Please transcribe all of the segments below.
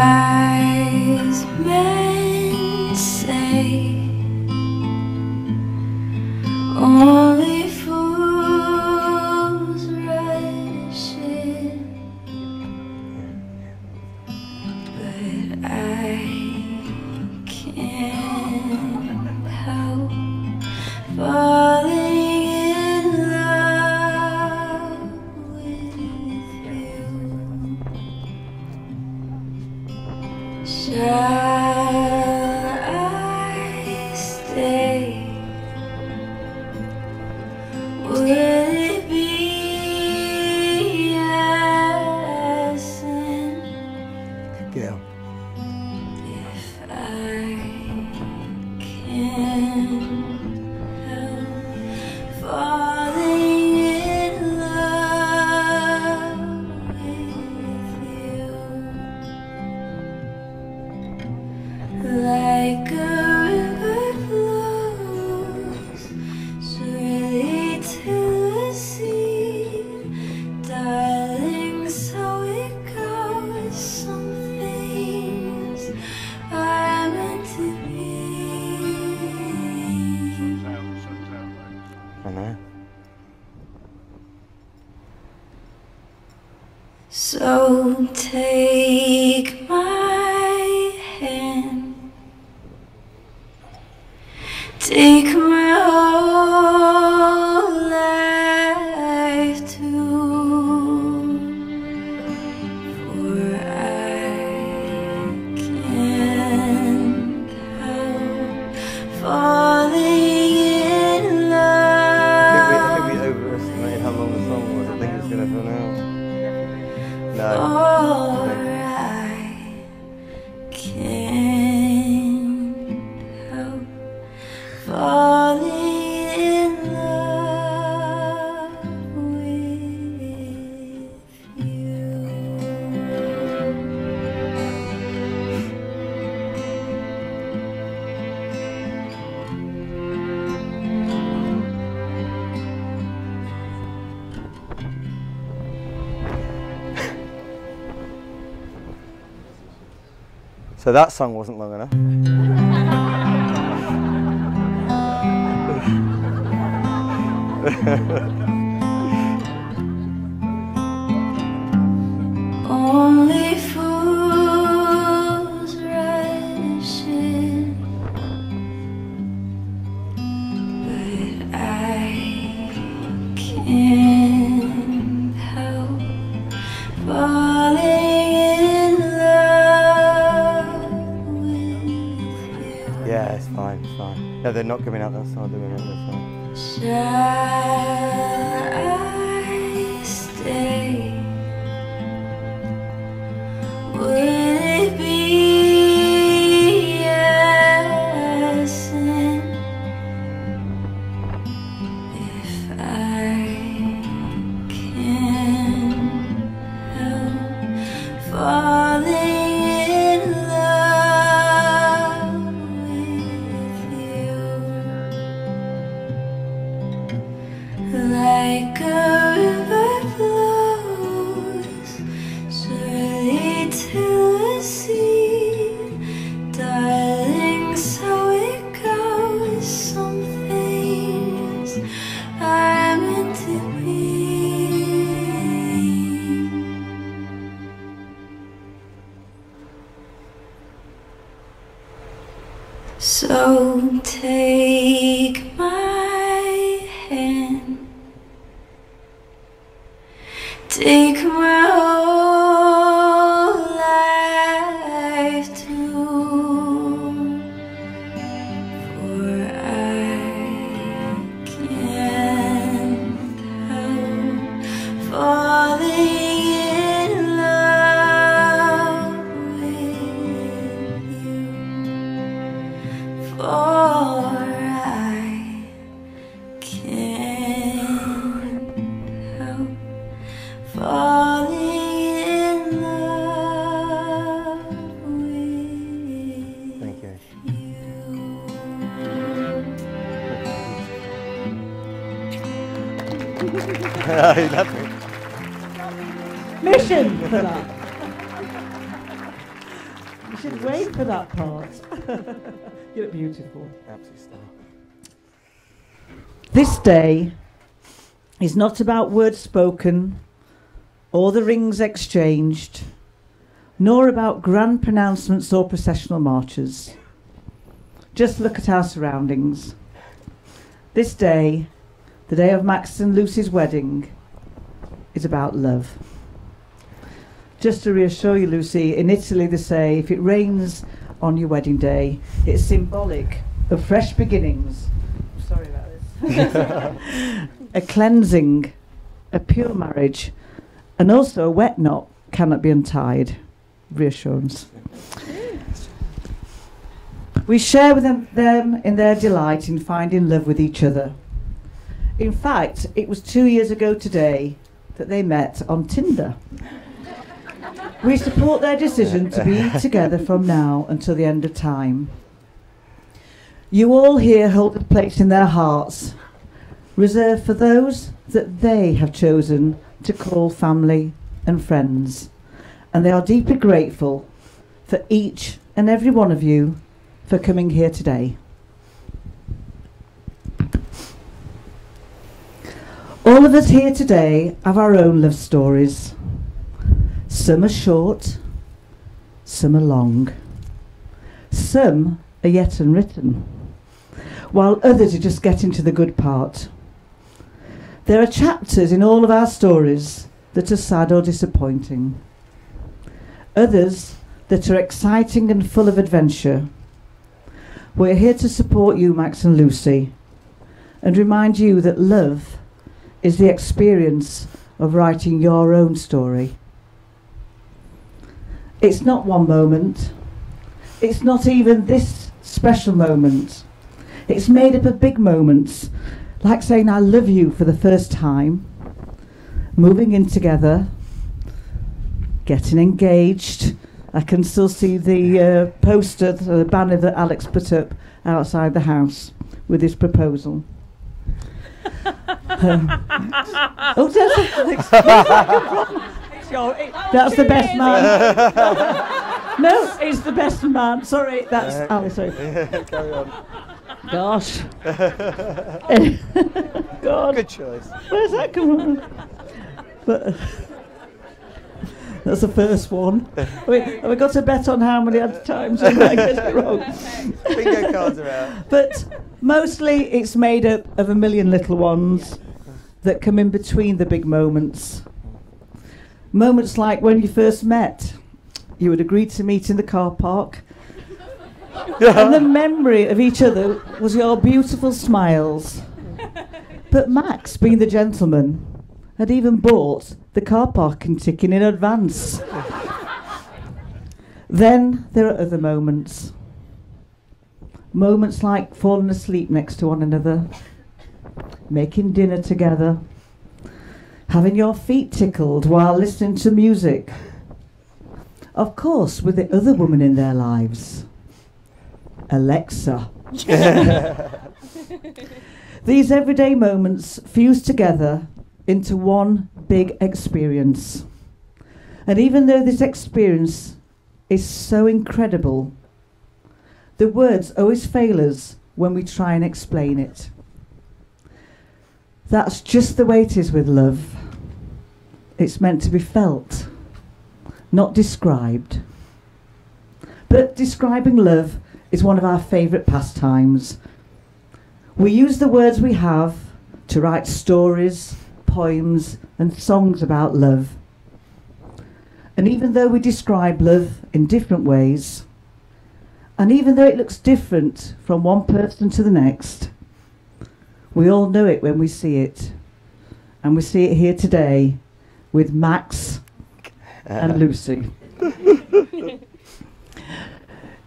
Wise men say only fools rush in, but I can't help falling in love with you. I stay? Will it be a sin Gail. if I can't help falling in love with you? Like a river flows surely to the sea, darling, so it goes. Some things are meant to be. I know. So take my hand, take my whole life too, for I can't help falling in I love. think we overestimated how long the song was. I think it's going to run out. No. For I can't help falling in love with you. So that song wasn't long enough. Only fools rush in, but I can't help falling in love with you. Yeah, it's fine, it's fine. No, they're not giving out that song, they're giving out that song. Shall I stay? Will it be a sin if I can't help falling in love with you? Like a river flows surely to the sea, darling, so it goes. Some things are meant to be. So take my hand, take my whole life too, for I can't help falling in love with you. For I can't help falling in love with Thank you. You love me. Mission for that. You should wait for that part. You look beautiful. Absolute star. This day is not about words spoken or the rings exchanged, nor about grand pronouncements or processional marches. Just look at our surroundings. This day, the day of Max and Lucy's wedding, is about love. Just to reassure you, Lucy, in Italy they say if it rains on your wedding day, it's symbolic of fresh beginnings. Sorry about this. A cleansing, a pure marriage, and also a wet knot cannot be untied. Reassurance. We share with them in their delight in finding love with each other. In fact, it was 2 years ago today that they met on Tinder. We support their decision to be together from now until the end of time. You all here hold a place in their hearts, reserved for those that they have chosen to call family and friends. And they are deeply grateful for each and every one of you for coming here today. All of us here today have our own love stories. Some are short, some are long. Some are yet unwritten, while others are just getting to the good part. There are chapters in all of our stories that are sad or disappointing. Others that are exciting and full of adventure. We're here to support you, Max and Lucy, and remind you that love is the experience of writing your own story. It's not one moment. It's not even this special moment. It's made up of big moments, like saying I love you for the first time, moving in together, getting engaged. I can still see the poster, the banner that Alex put up outside the house with his proposal. Oh, that's the best man. No, it's the best man. Sorry, that's Alex. Sorry. Carry on. Gosh. God. Good choice. Where's that come from? But that's the first one. Have we got to bet on how many other times I might get it wrong? Bingo cards are out. But mostly it's made up of a million little ones that come in between the big moments. Moments like when you first met. You would agree to meet in the car park. And the memory of each other was your beautiful smiles. But Max, being the gentleman, had even bought the car parking ticket in advance. Then there are other moments. Moments like falling asleep next to one another, making dinner together, having your feet tickled while listening to music. Of course, with the other woman in their lives, Alexa. These everyday moments fuse together into one big experience. And even though this experience is so incredible, the words always fail us when we try and explain it. That's just the way it is with love. It's meant to be felt, not described. But describing love is one of our favourite pastimes. We use the words we have to write stories, poems and songs about love. And even though we describe love in different ways, and even though it looks different from one person to the next, we all know it when we see it. And we see it here today with Max and Lucy.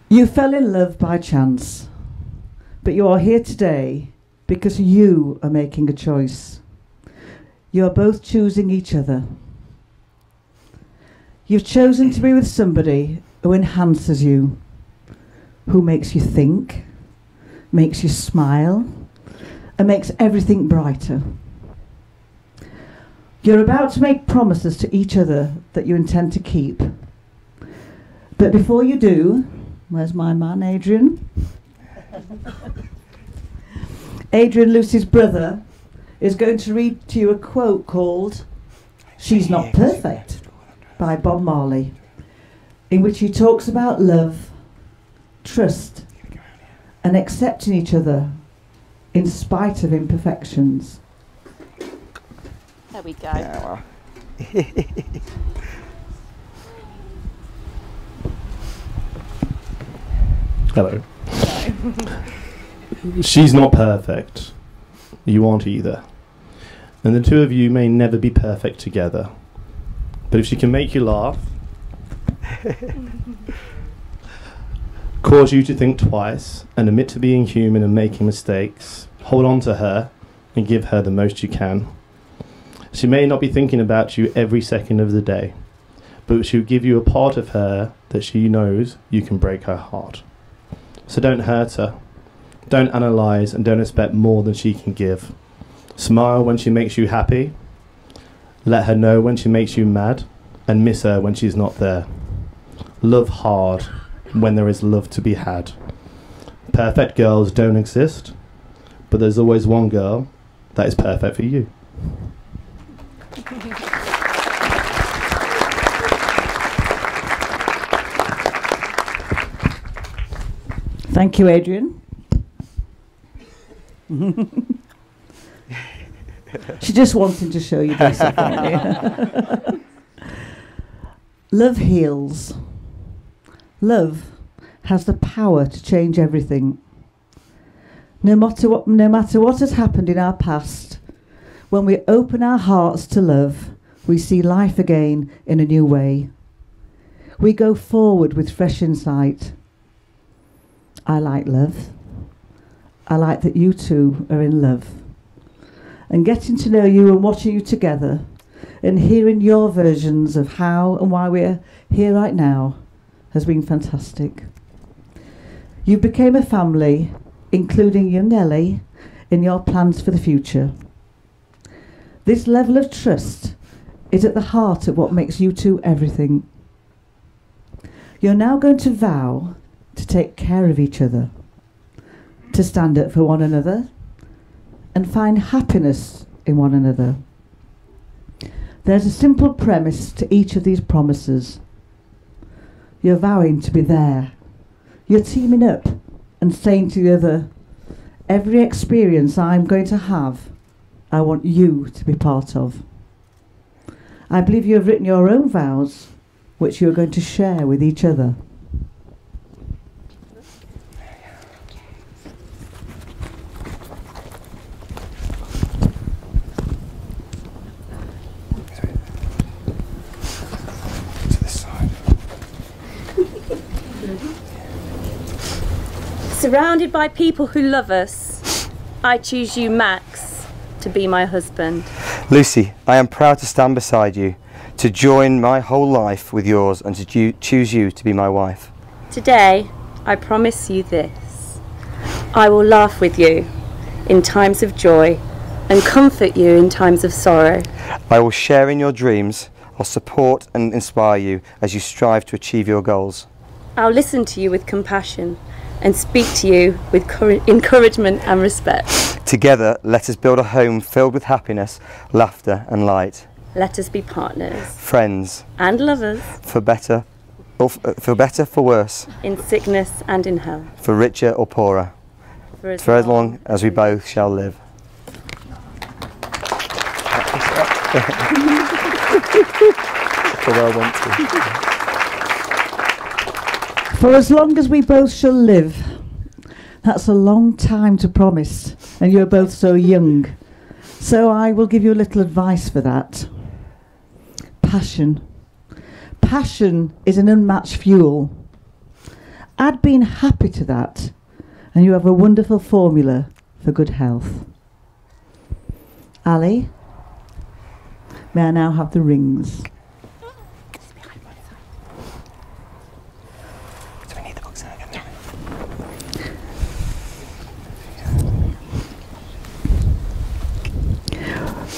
You fell in love by chance, but you are here today because you are making a choice. You are both choosing each other. You've chosen to be with somebody who enhances you, who makes you think, makes you smile, and makes everything brighter. You're about to make promises to each other that you intend to keep. But before you do, where's my man, Adrian? Adrian, Lucy's brother, is going to read to you a quote called "She's Not Perfect" by Bob Marley, in which he talks about love, trust, and accepting each other in spite of imperfections. There we go. Yeah, well. Hello. She's not perfect. You aren't either. And the two of you may never be perfect together. But if she can make you laugh, cause you to think twice, and admit to being human and making mistakes, hold on to her and give her the most you can. She may not be thinking about you every second of the day, but she'll give you a part of her that she knows you can break her heart. So don't hurt her. Don't analyse and don't expect more than she can give. Smile when she makes you happy. Let her know when she makes you mad, and miss her when she's not there. Love hard when there is love to be had. Perfect girls don't exist, but there's always one girl that is perfect for you. Thank you, Adrian. She just wanted to show you basically. Love heals. Love has the power to change everything. No matter what has happened in our past, when we open our hearts to love, we see life again in a new way. We go forward with fresh insight. I like love. I like that you two are in love. And getting to know you and watching you together and hearing your versions of how and why we're here right now has been fantastic. You became a family, including young Ellie, in your plans for the future. This level of trust is at the heart of what makes you two everything. You're now going to vow to take care of each other, to stand up for one another, and find happiness in one another. There's a simple premise to each of these promises. You're vowing to be there. You're teaming up and saying to the other, every experience I'm going to have, I want you to be part of. I believe you have written your own vows, which you're going to share with each other. Surrounded by people who love us, I choose you, Max, to be my husband. Lucy, I am proud to stand beside you, to join my whole life with yours and to choose you to be my wife. Today, I promise you this. I will laugh with you in times of joy and comfort you in times of sorrow. I will share in your dreams. I'll support and inspire you as you strive to achieve your goals. I'll listen to you with compassion and speak to you with encouragement and respect. Together, let us build a home filled with happiness, laughter and light. Let us be partners, Friends, and lovers, for better, for worse, in sickness and in health, for richer or poorer, for as long as we both shall live. For as long as we both shall live. That's a long time to promise, and you're both so young. So I will give you a little advice for that. Passion. Passion is an unmatched fuel. Add being happy to that, and you have a wonderful formula for good health. Ali, may I now have the rings?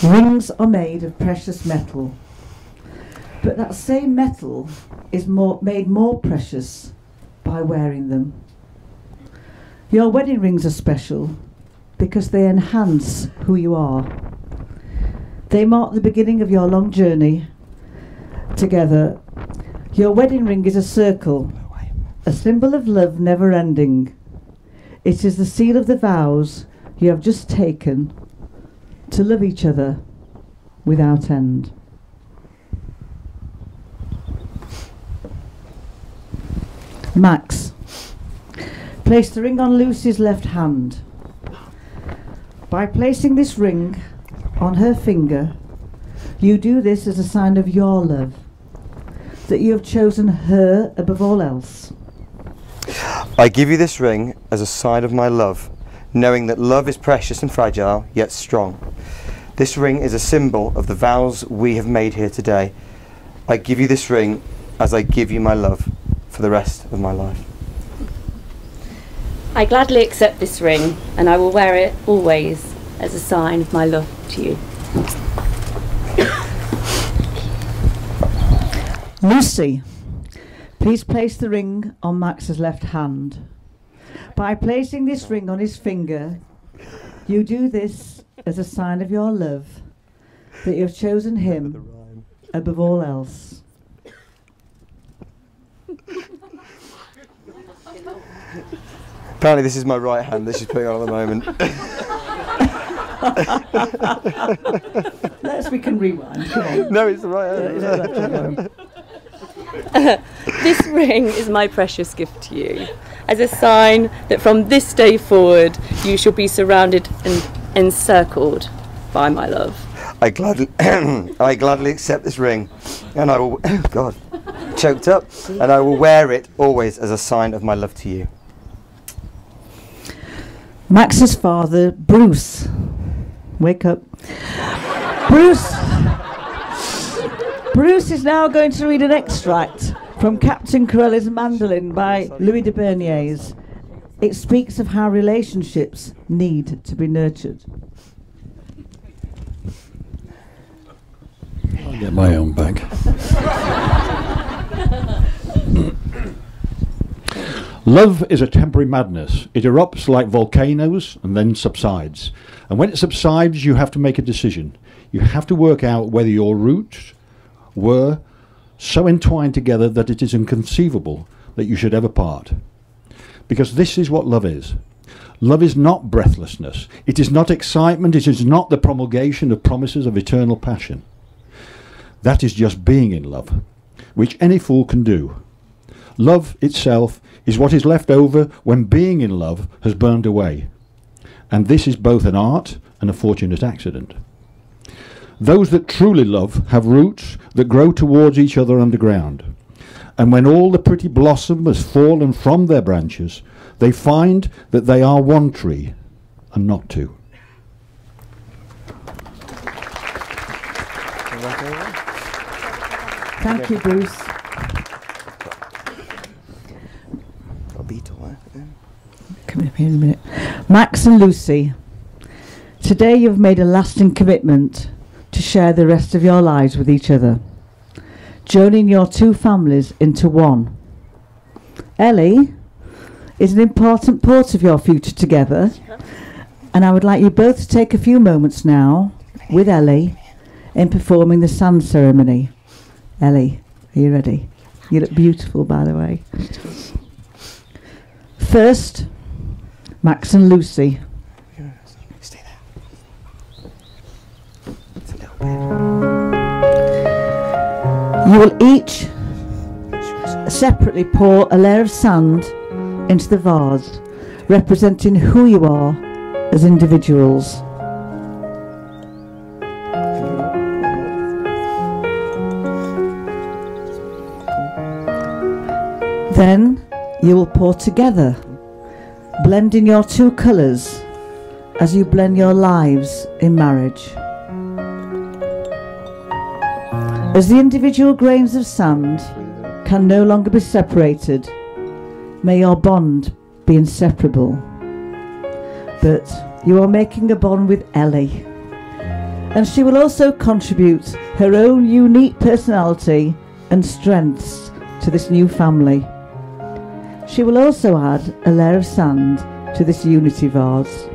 Rings are made of precious metal, but that same metal is made more precious by wearing them. Your wedding rings are special because they enhance who you are. They mark the beginning of your long journey together. Your wedding ring is a circle, a symbol of love never ending. It is the seal of the vows you have just taken to love each other without end. Max, Place the ring on Lucy's left hand. By placing this ring on her finger, you do this as a sign of your love, that you have chosen her above all else. I give you this ring as a sign of my love, knowing that love is precious and fragile, yet strong. This ring is a symbol of the vows we have made here today. I give you this ring as I give you my love for the rest of my life. I gladly accept this ring, and I will wear it always as a sign of my love to you. Lucy, please place the ring on Max's left hand. By placing this ring on his finger, you do this as a sign of your love, that you have chosen him above all else. Apparently this is my right hand that she's putting on at the moment. We can rewind. Come on. No, it's the right hand. This ring is my precious gift to you, as a sign that from this day forward you shall be surrounded and encircled by my love. I gladly accept this ring, and I will, oh God, choked up, and I will wear it always as a sign of my love to you. Max's father, Bruce. Wake up. Bruce is now going to read an extract from Captain Corelli's Mandolin by Louis de Berniers. It speaks of how relationships need to be nurtured. I'll get my own back. Love is a temporary madness. It erupts like volcanoes and then subsides. And when it subsides, you have to make a decision. You have to work out whether your roots were so entwined together that it is inconceivable that you should ever part. Because this is what love is. Love is not breathlessness. It is not excitement. It is not the promulgation of promises of eternal passion. That is just being in love, which any fool can do. Love itself is what is left over when being in love has burned away. And this is both an art and a fortunate accident. Those that truly love have roots that grow towards each other underground. And when all the pretty blossom has fallen from their branches, they find that they are one tree and not two. Thank you, Bruce. Come here in a minute. Max and Lucy, today you've made a lasting commitment to share the rest of your lives with each other, joining your two families into one. Ellie is an important part of your future together, and I would like you both to take a few moments now with Ellie in performing the sand ceremony. Ellie, are you ready? You look beautiful, by the way. First, Max and Lucy. Stay there. You will each separately pour a layer of sand into the vase, representing who you are as individuals. Then you will pour together, blending your two colours as you blend your lives in marriage. As the individual grains of sand can no longer be separated, may your bond be inseparable. But you are making a bond with Ellie, and she will also contribute her own unique personality and strengths to this new family. She will also add a layer of sand to this unity vase.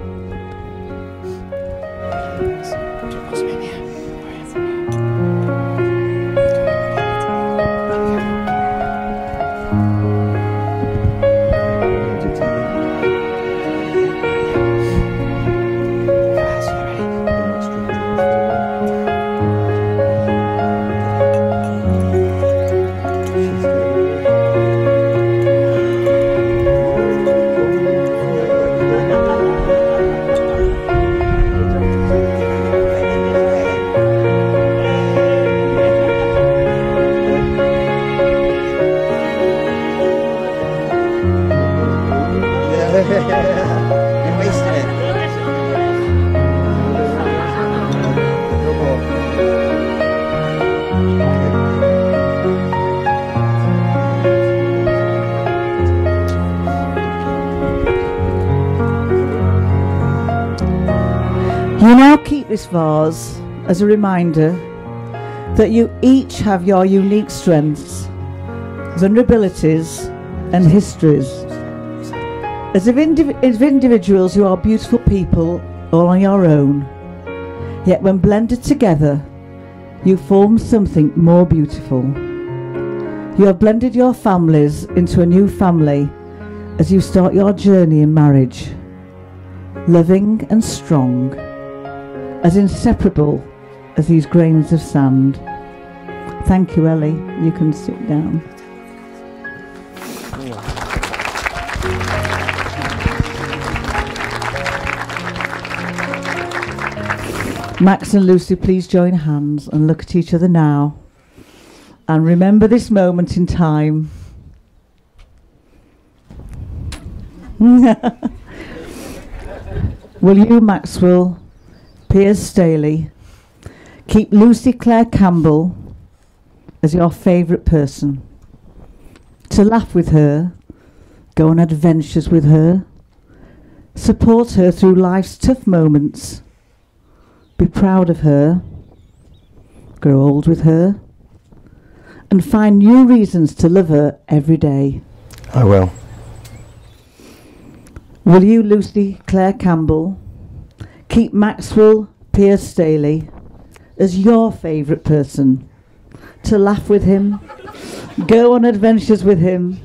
this vase as a reminder that you each have your unique strengths, vulnerabilities and histories. As individuals, you are beautiful people all on your own, yet when blended together, you form something more beautiful. You have blended your families into a new family as you start your journey in marriage, loving and strong, as inseparable as these grains of sand. Thank you, Ellie. You can sit down. Max and Lucy, please join hands and look at each other now. And remember this moment in time. Will you, Maxwell Piers Staley, keep Lucy Claire Campbell as your favourite person? To laugh with her, go on adventures with her, support her through life's tough moments, be proud of her, grow old with her, and find new reasons to love her every day. I will. Will you, Lucy Claire Campbell, keep Maxwell Piers Staley as your favourite person? To laugh with him, go on adventures with him,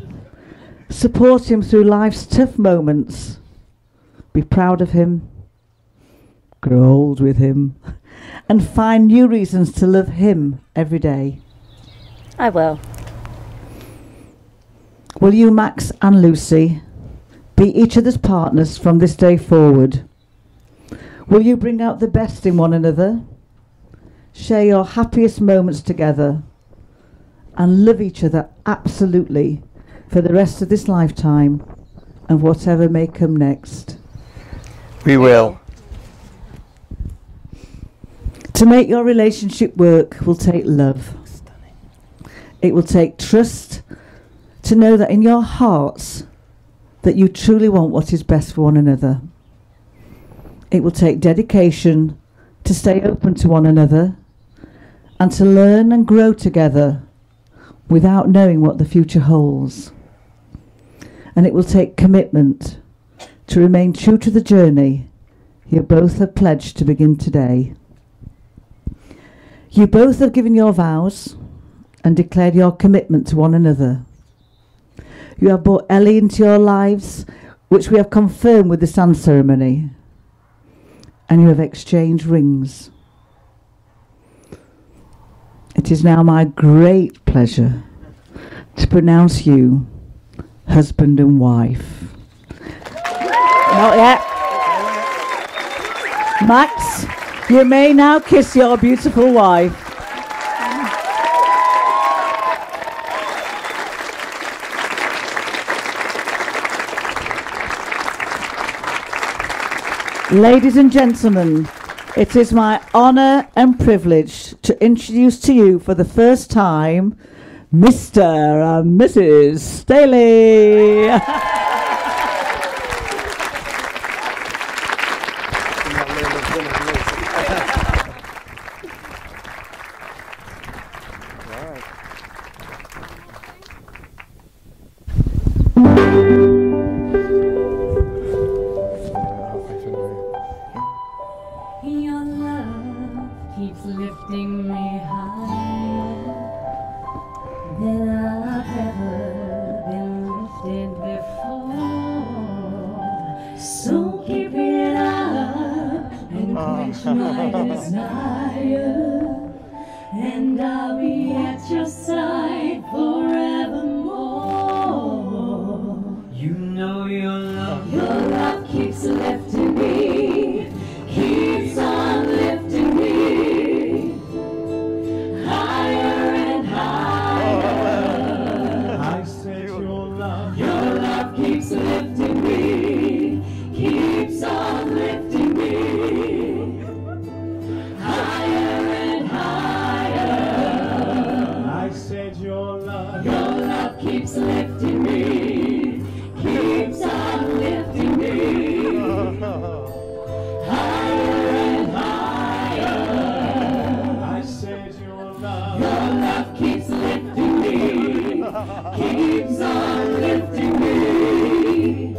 support him through life's tough moments, be proud of him, grow old with him, and find new reasons to love him every day. I will. Will you, Max and Lucy, be each other's partners from this day forward? Will you bring out the best in one another, share your happiest moments together, and love each other absolutely for the rest of this lifetime and whatever may come next? We will. To make your relationship work will take love. It will take trust to know that in your hearts that you truly want what is best for one another. It will take dedication to stay open to one another and to learn and grow together without knowing what the future holds. And it will take commitment to remain true to the journey you both have pledged to begin today. You both have given your vows and declared your commitment to one another. You have brought Ellie into your lives, which we have confirmed with the sand ceremony, and you have exchanged rings. It is now my great pleasure to pronounce you husband and wife. Not yet. Max, you may now kiss your beautiful wife. Ladies and gentlemen, it is my honour and privilege to introduce to you for the first time Mr. and Mrs. Staley. Your love keeps lifting me higher than I've ever been lifted before. So keep it up and quench my desire, and I'll be at your side forevermore. You know your love keeps lifting me, keeps on lifting me higher and higher. I said your love keeps lifting me, keeps on lifting me higher and higher. I said your love keeps lifting me, keeps on lifting me higher and higher. keeps on lifting me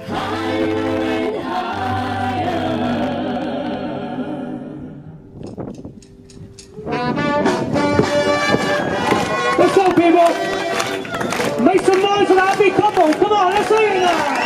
higher and higher. Let's go, people! Make some noise for the happy couple! Come on, let's sing it now!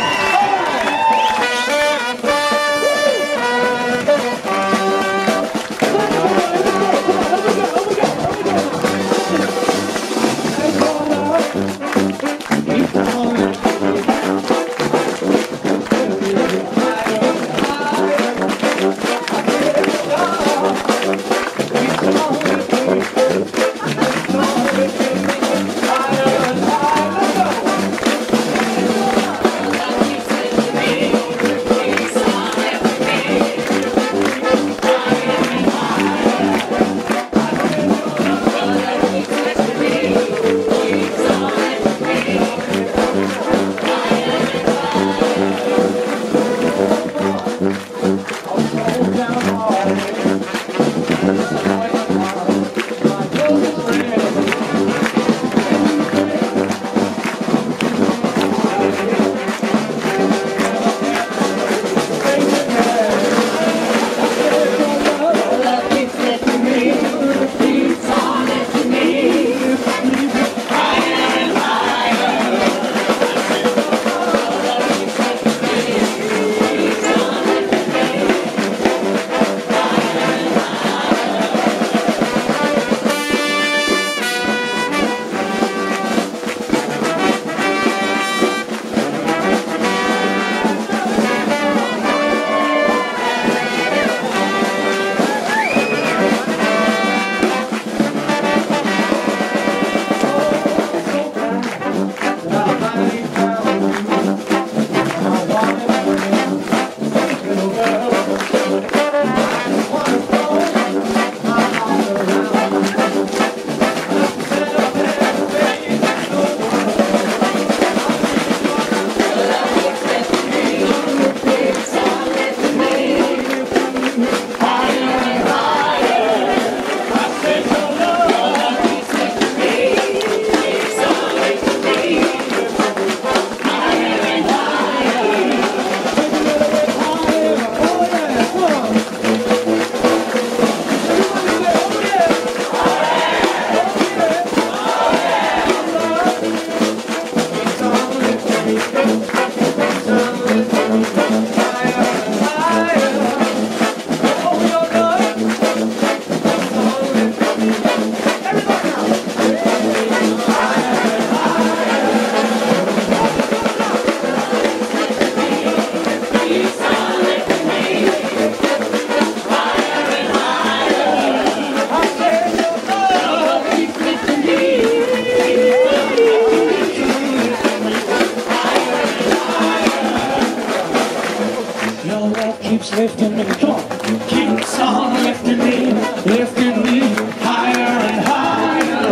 Keeps lifting me, come on. Keeps on lifting me higher and higher.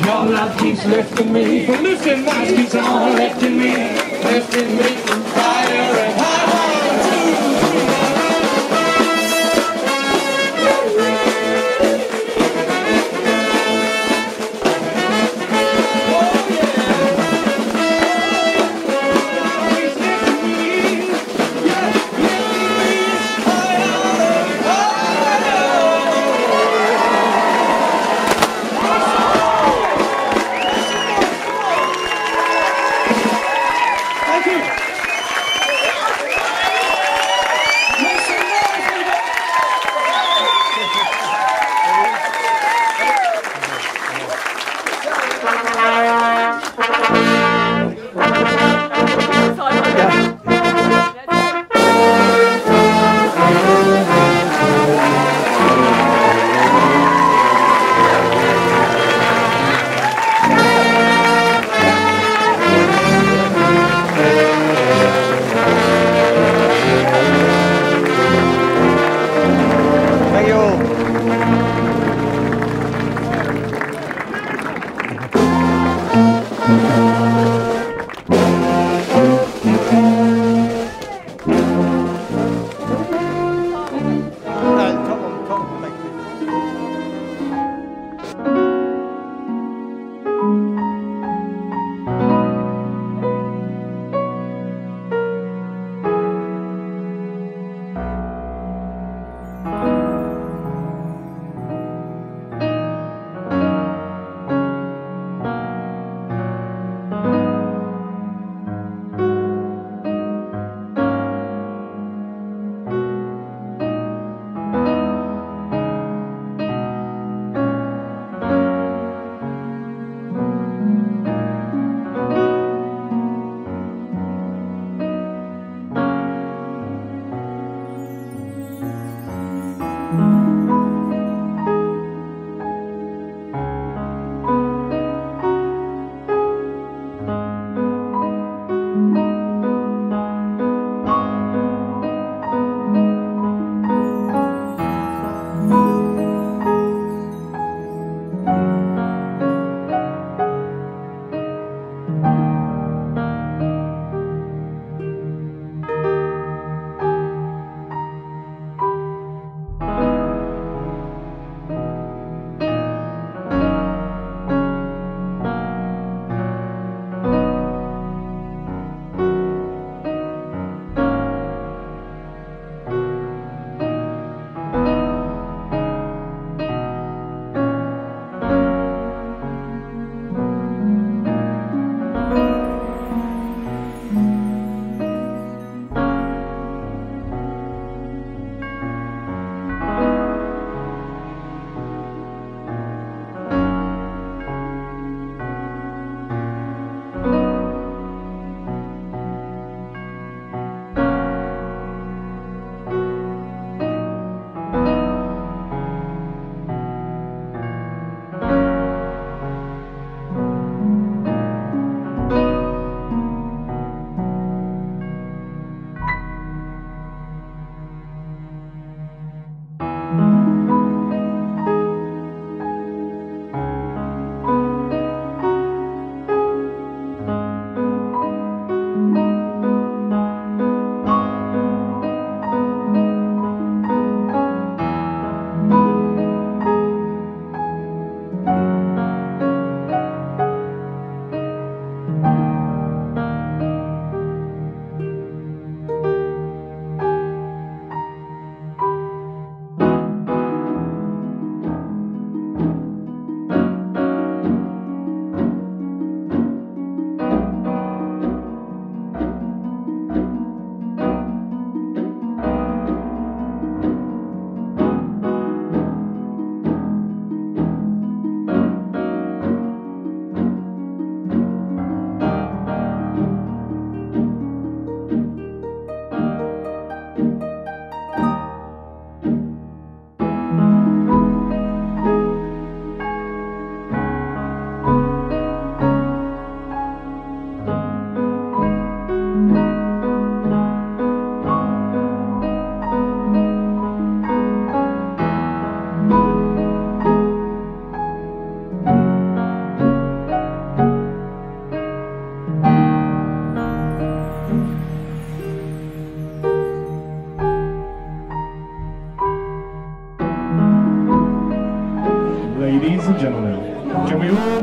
Your love keeps lifting me, lifting my keeps on lifting me higher and higher.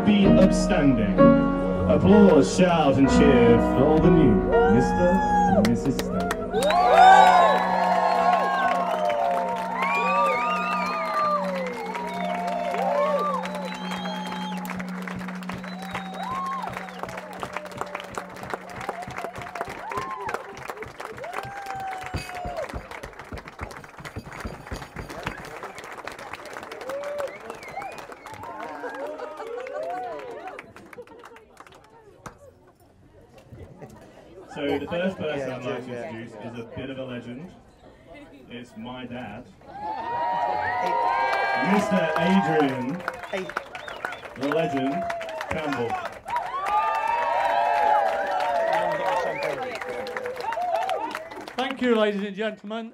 will be upstanding. Applause, shout and cheer for all the new Mr. and Mrs. Stanley. So the first person I'd like to introduce is a bit of a legend. It's my dad, Mr. Adrian, the legend, Campbell. Thank you, ladies and gentlemen.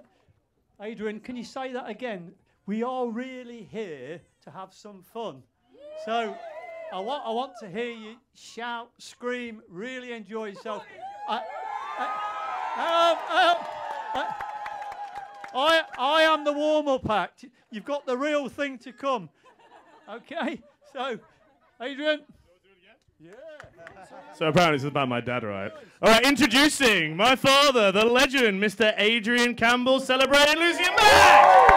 Adrian, can you say that again? We are really here to have some fun. So I want to hear you shout, scream, really enjoy yourself. I am the warm-up act. You've got the real thing to come. Okay, so, Adrian. Yeah. So apparently this is about my dad, right? All right, introducing my father, the legend, Mr. Adrian Campbell, celebrating Lucy Mack!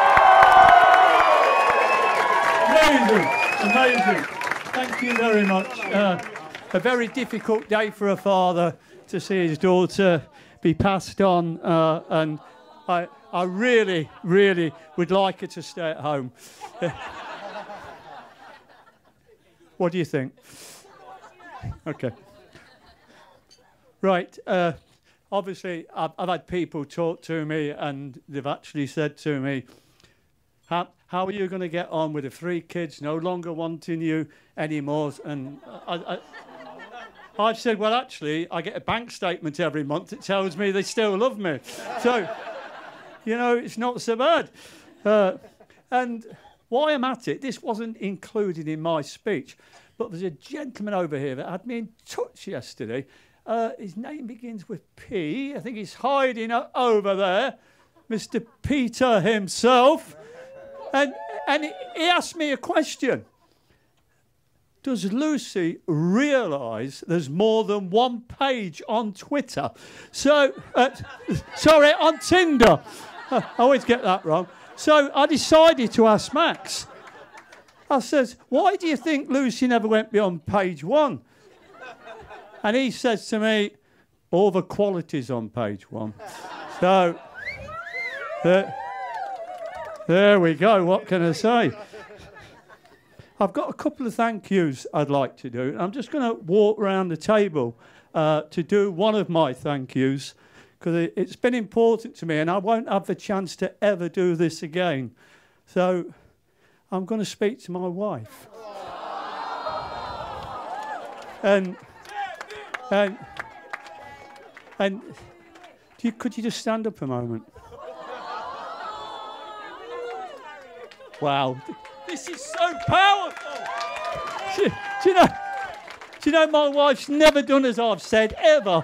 Amazing, amazing. Thank you very much. A very difficult day for a father to see his daughter be passed on, and I really, really would like her to stay at home. What do you think? Okay. Right. Obviously, I've had people talk to me, and they've actually said to me, how are you going to get on with the 3 kids no longer wanting you anymore? And I've said, well, actually, I get a bank statement every month that tells me they still love me. So, you know, it's not so bad. And while I'm at it, this wasn't included in my speech, but there's a gentleman over here that had me in touch yesterday. His name begins with P. I think he's hiding over there. Mr. Peter himself. And he asked me a question. Does Lucy realise there's more than one page on Twitter? So, sorry, on Tinder. I always get that wrong. So I decided to ask Max. I says, why do you think Lucy never went beyond page 1? And he says to me, all the qualities on page 1. So, there we go. What can I say? I've got a couple of thank yous I'd like to do. I'm just going to walk around the table to do one of my thank yous, because it's been important to me, and I won't have the chance to ever do this again. So I'm going to speak to my wife. And could you just stand up a moment? Wow. This is so powerful. Do you know my wife's never done as I've said, ever.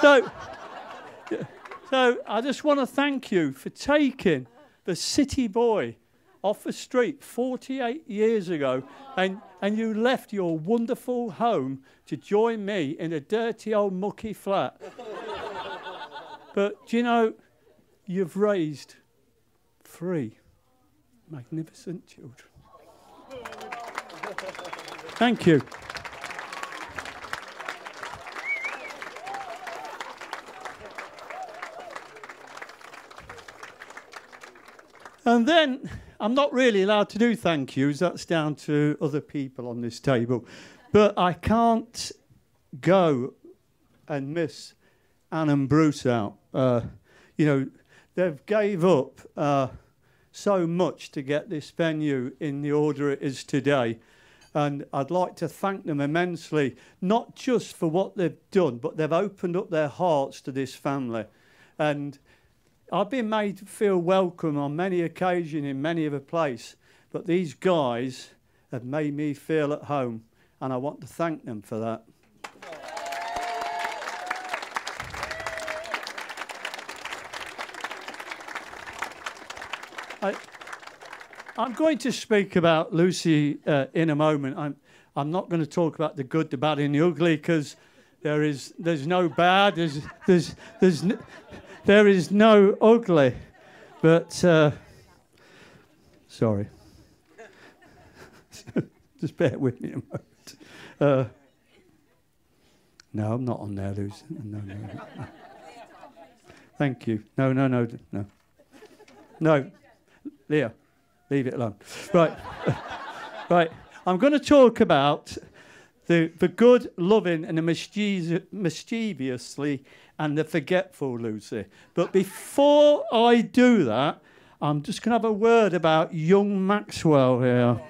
So I just want to thank you for taking the city boy off the street 48 years ago, and you left your wonderful home to join me in a dirty old mucky flat. But do you know, you've raised 3 magnificent children. Thank you. And then, I'm not really allowed to do thank yous, that's down to other people on this table. But I can't go and miss Anne and Bruce out. You know, they've gave up so much to get this venue in the order it is today. And I'd like to thank them immensely, not just for what they've done, but they've opened up their hearts to this family. And I've been made to feel welcome on many occasions in many of a place, but these guys have made me feel at home, and I want to thank them for that. I'm going to speak about Lucy in a moment. I'm not going to talk about the good, the bad, and the ugly, because there's no bad, there is no ugly. But sorry, just bear with me a moment. No, I'm not on there, Lucy. No. Thank you. No. No, Leah, leave it alone. Right, right. I'm going to talk about the good, loving, and the mischievously and the forgetful Lucy. But before I do that, I'm just going to have a word about young Maxwell here.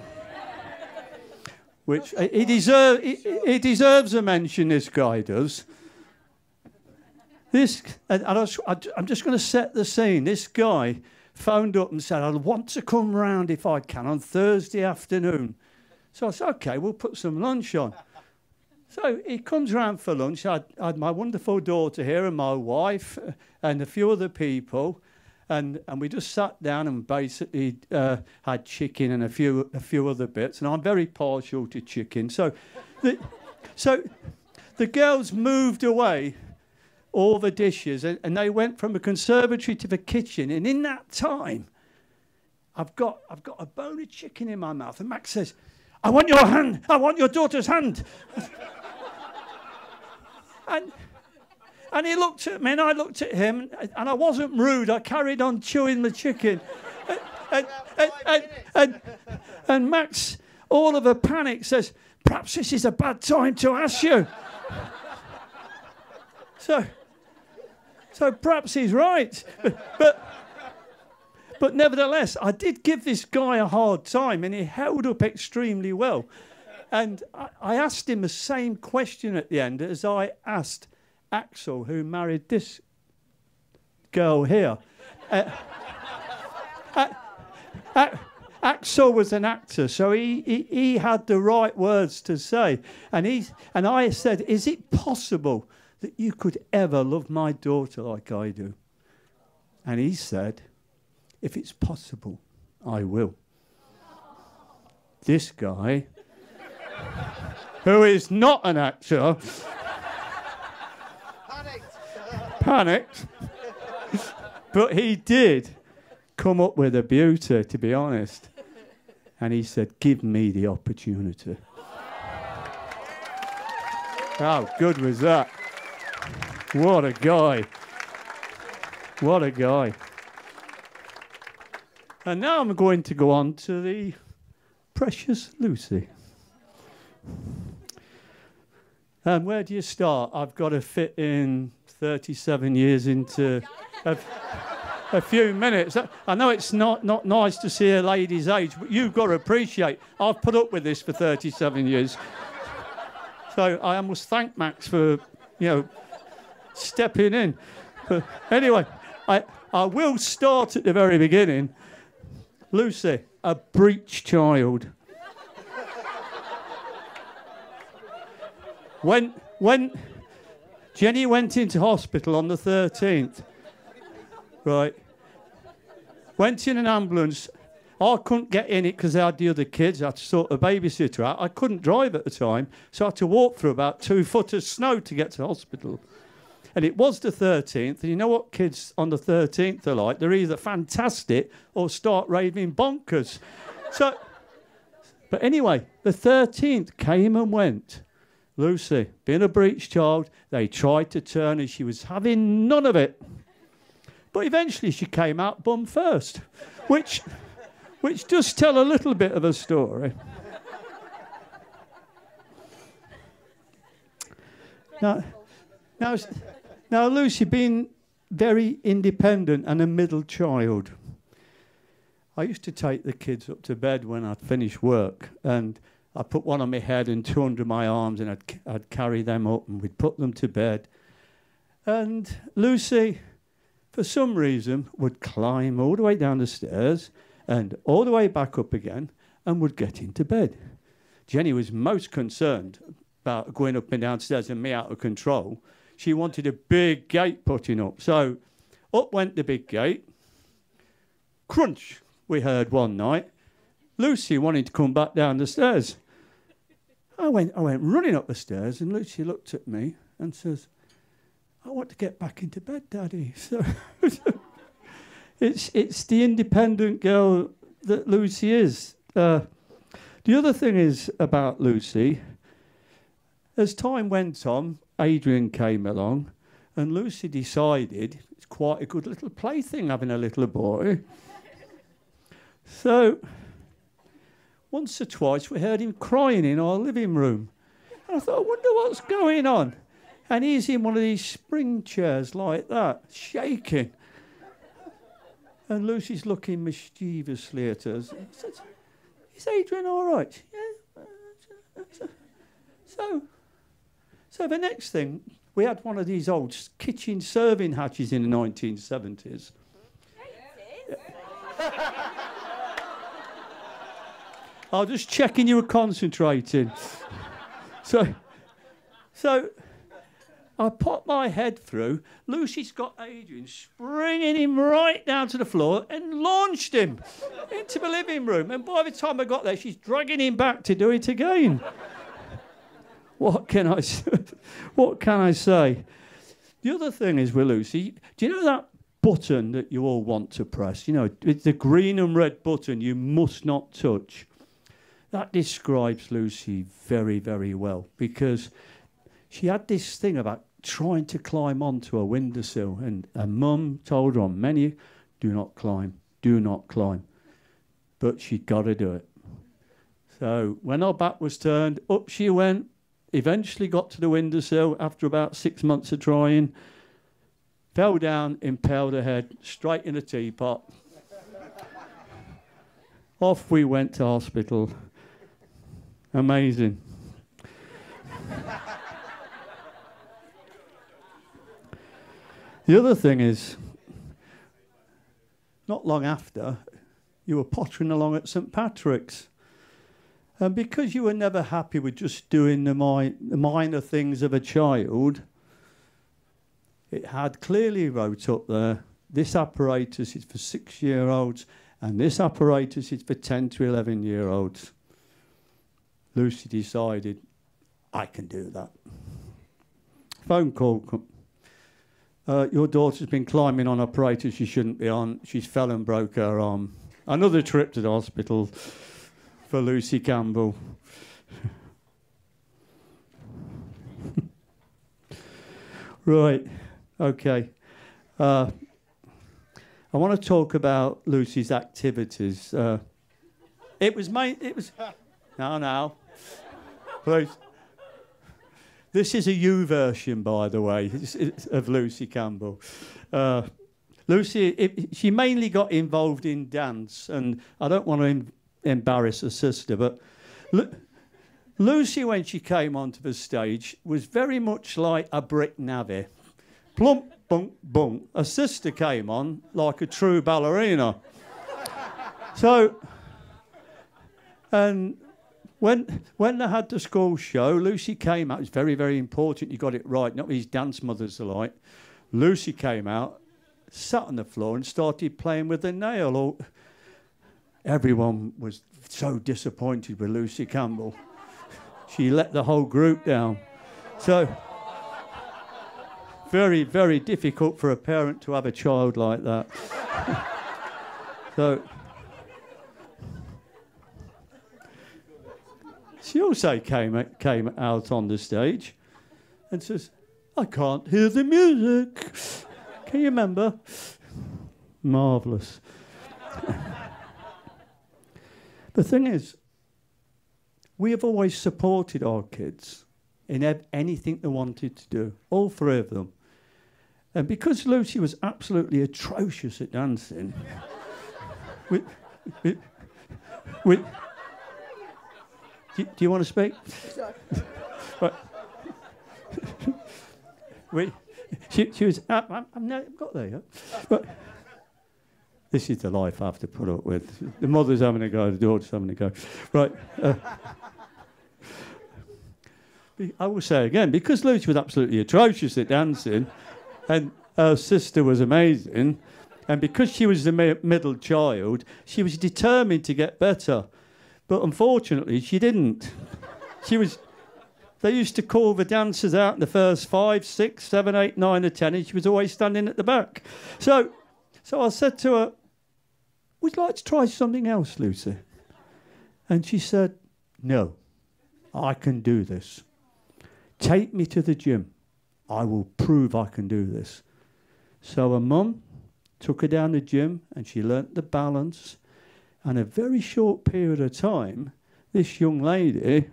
Which he deserves a mention, this guy does. I'm just going to set the scene. This guy phoned up and said, I want to come round if I can on Thursday afternoon. So I said, OK, we'll put some lunch on. So he comes round for lunch. I had my wonderful daughter here and my wife and a few other people. And we just sat down and basically had chicken and a few other bits. And I'm very partial to chicken. So the girls moved away all the dishes, and they went from the conservatory to the kitchen. And in that time, I've got a bone of chicken in my mouth. And Max says, I want your hand. I want your daughter's hand. And he looked at me, and I looked at him, and I wasn't rude. I carried on chewing the chicken. And Max, all of a panic, says, perhaps this is a bad time to ask you. So perhaps he's right. But nevertheless, I did give this guy a hard time, and he held up extremely well. And I asked him the same question at the end as I asked Axel, who married this girl here. Axel was an actor, so he had the right words to say. And I said, is it possible that you could ever love my daughter like I do? And he said, if it's possible, I will. This guy, who is not an actor, panicked, but he did come up with a beauty, to be honest. And he said, give me the opportunity. How good was that? What a guy. What a guy. And now I'm going to go on to the precious Lucy. And where do you start? I've got to fit in 37 years into a few minutes. I know it's not nice to see a lady's age, but you've got to appreciate I've put up with this for 37 years. So I must thank Max for, stepping in. But anyway, I will start at the very beginning. Lucy, a breech child. When Jenny went into hospital on the 13th, right, went in an ambulance. I couldn't get in it because I had the other kids. I had to sort a babysitter out. I couldn't drive at the time, so I had to walk through about 2 foot of snow to get to hospital. And it was the 13th, and you know what kids on the 13th are like? They're either fantastic or start raving bonkers. But anyway, the 13th came and went. Lucy, being a breech child, they tried to turn her. She was having none of it. But eventually she came out bum first, which does tell a little bit of a story. Now, Lucy, being very independent and a middle child, I used to take the kids up to bed when I'd finished work, and I'd put one on my head and two under my arms, and I'd carry them up, and we'd put them to bed. And Lucy, for some reason, would climb all the way down the stairs and all the way back up again and would get into bed. Jenny was most concerned about going up and downstairs and me out of control. She wanted a big gate putting up. So up went the big gate. Crunch, we heard one night. Lucy wanted to come back down the stairs. I went running up the stairs, and Lucy looked at me and says, "I want to get back into bed, Daddy." So it's the independent girl that Lucy is. The other thing is about Lucy, as time went on, Adrian came along, and Lucy decided it's quite a good little plaything having a little boy. So once or twice we heard him crying in our living room. And I thought, I wonder what's going on. And he's in one of these spring chairs like that, shaking. And Lucy's looking mischievously at us. I said, "Is Adrian all right?" "Yeah." So the next thing, we had one of these old kitchen serving hatches in the 1970s. I was just checking you were concentrating. So I put my head through. Lucy's got Adrian springing him right down to the floor and launched him into the living room. And by the time I got there, she's dragging him back to do it again. What can I say? The other thing is with Lucy, do you know that button that you all want to press? You know, it's the green and red button you must not touch. That describes Lucy very, very well, because she had this thing about trying to climb onto a windowsill, and her mum told her on many, do not climb. But she'd got to do it. So when her back was turned, up she went, eventually got to the windowsill after about 6 months of trying, fell down, impaled her head straight in a teapot. Off we went to hospital. Amazing. The other thing is, not long after, you were pottering along at St Patrick's. And because you were never happy with just doing the minor things of a child, it had clearly wrote up there, this apparatus is for 6-year-olds and this apparatus is for 10 to 11-year-olds. Lucy decided, I can do that. Phone call. Your daughter's been climbing on apparatus she shouldn't be on. She's fell and broke her arm. Another trip to the hospital for Lucy Campbell. Right, okay. I want to talk about Lucy's activities. No, please. This is a U version, by the way, of Lucy Campbell. Lucy, she mainly got involved in dance, and I don't want to embarrass her sister, but Lucy, when she came onto the stage, was very much like a brick navvy. Plump, bunk, bunk. Her sister came on like a true ballerina. So, and when they had the school show, Lucy came out. It was very, very important you got it right, not these dance mothers are like. Lucy came out, sat on the floor and started playing with the nail. Everyone was so disappointed with Lucy Campbell. She let the whole group down. So, very, very difficult for a parent to have a child like that. So, she also came out on the stage and says, I can't hear the music. Can you remember? Marvellous. The thing is, we have always supported our kids in anything they wanted to do, all three of them. And because Lucy was absolutely atrocious at dancing, do you want to speak? Right. She was. I've not got there yet. But this is the life I have to put up with. The mother's having a go, the daughter's having a go. Right. I will say again, because Lucy was absolutely atrocious at dancing, and her sister was amazing, and because she was the middle child, she was determined to get better. But unfortunately, she didn't. She was They used to call the dancers out in the first 5, 6, 7, 8, 9 or 10, and she was always standing at the back. So I said to her, would you like to try something else, Lucy? And she said, no, I can do this. Take me to the gym. I will prove I can do this. So her mum took her down the gym and she learnt the balance. And a very short period of time, this young lady,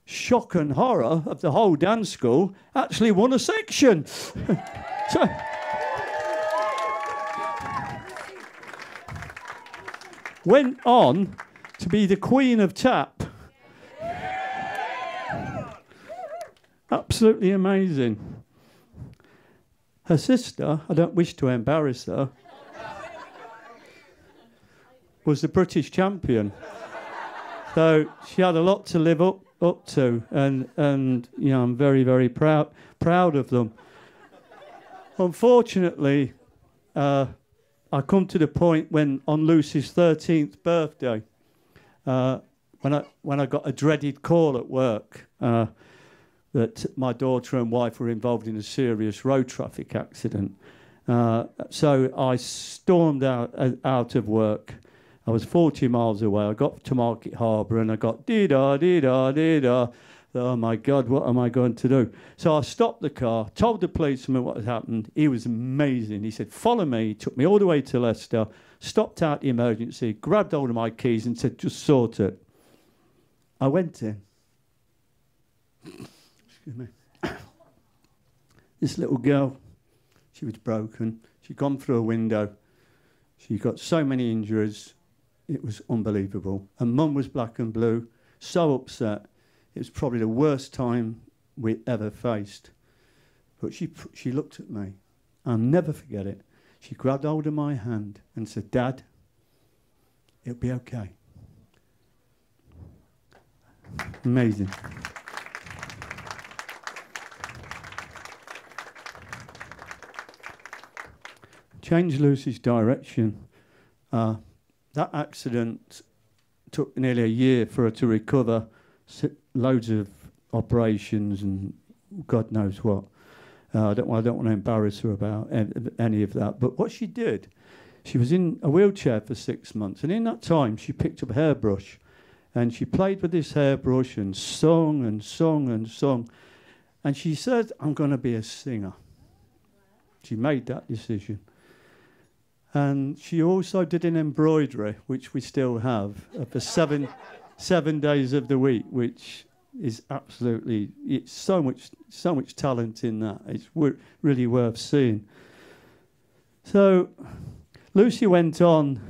shock and horror of the whole dance school, actually won a section. So, went on to be the Queen of Tap. Absolutely amazing. Her sister, I don't wish to embarrass her, was the British champion. So she had a lot to live up to, and you know, I'm very, very proud of them. Unfortunately, I come to the point when on Lucy's 13th birthday, when I got a dreaded call at work that my daughter and wife were involved in a serious road traffic accident. So I stormed out of work. I was 40 miles away. I got to Market Harbour and I got dee-da, dee-da, dee-da. Oh my God, what am I going to do? So I stopped the car, told the policeman what had happened. He was amazing. He said, follow me. He took me all the way to Leicester, stopped out the emergency, grabbed hold of my keys and said, just sort it. I went in. Excuse me. This little girl, she was broken. She'd gone through a window. She got so many injuries. It was unbelievable. And Mum was black and blue, so upset. It was probably the worst time we ever faced. But she looked at me. I'll never forget it. She grabbed hold of my hand and said, Dad, it'll be okay. Amazing. Changed Lucy's direction. That accident took nearly a year for her to recover. Loads of operations and God knows what. I don't want to embarrass her about any of that. But what she did, she was in a wheelchair for 6 months, and in that time she picked up a hairbrush, and she played with this hairbrush and sung and sung and sung. And she said, I'm going to be a singer. She made that decision. And she also did an embroidery, which we still have, for seven days of the week, which is absolutely, it's so much talent in that. It's really worth seeing. So Lucy went on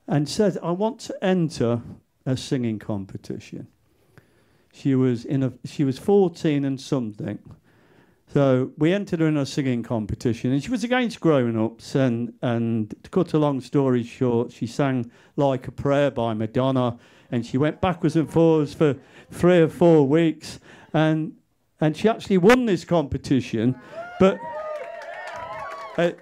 and said, I want to enter a singing competition. She was 14 and something. So we entered her in a singing competition, and she was against grown-ups, and to cut a long story short, she sang Like a Prayer by Madonna, and she went backwards and forwards for 3 or 4 weeks, and she actually won this competition, but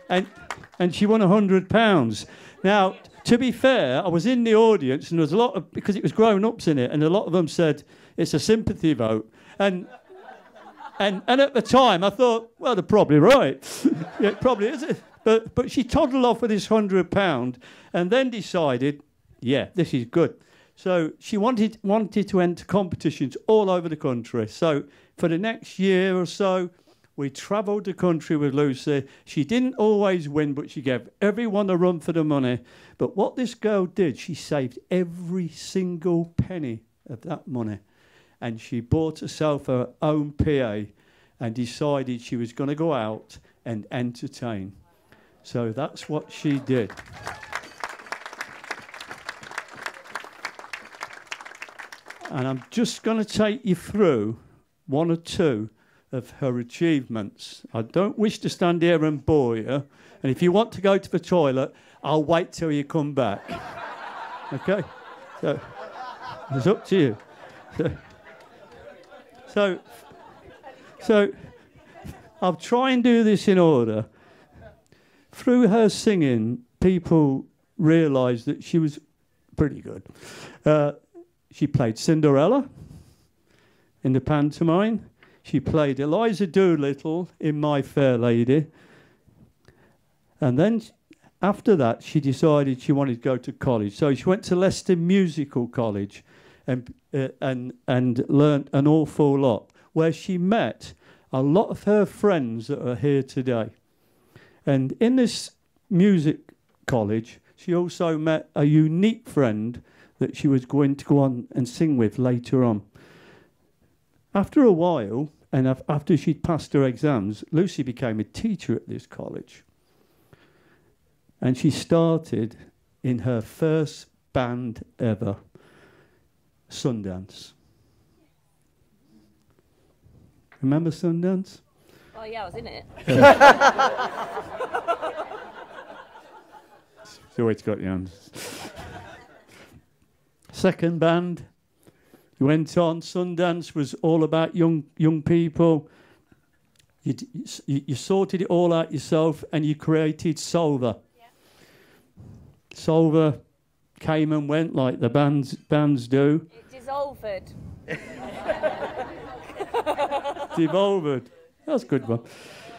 and she won £100. Now, to be fair, I was in the audience, and there was a lot of, because it was grown-ups in it, and a lot of them said it's a sympathy vote, and at the time, I thought, well, they're probably right. Yeah, it probably is. But she toddled off with this £100 and then decided, yeah, this is good. So she wanted to enter competitions all over the country. So for the next year or so, we travelled the country with Lucy. She didn't always win, but she gave everyone a run for the money. But what this girl did, she saved every single penny of that money. And she bought herself her own PA and decided she was going to go out and entertain. So that's what she did. And I'm just going to take you through 1 or 2 of her achievements. I don't wish to stand here and bore you. And if you want to go to the toilet, I'll wait till you come back. Okay? So it's up to you. So I'll try and do this in order. Through her singing, people realised that she was pretty good. She played Cinderella. in the pantomime. She played Eliza Doolittle in My Fair Lady. And then after that, she decided she wanted to go to college. So she went to Leicester Musical College and learnt an awful lot, where she met a lot of her friends that are here today. And in this music college, she also met a unique friend that she was going to go on and sing with later on. After a while, and after she'd passed her exams, Lucy became a teacher at this college. And she started in her first band ever, Sundance. Remember Sundance? Oh yeah, I was in it. It's always got the answers. Second band, you went on. Sundance was all about young people. You sorted it all out yourself, and you created Solver. Yeah. Solver came and went like the bands do. It dissolved. Devolved. That's a good one.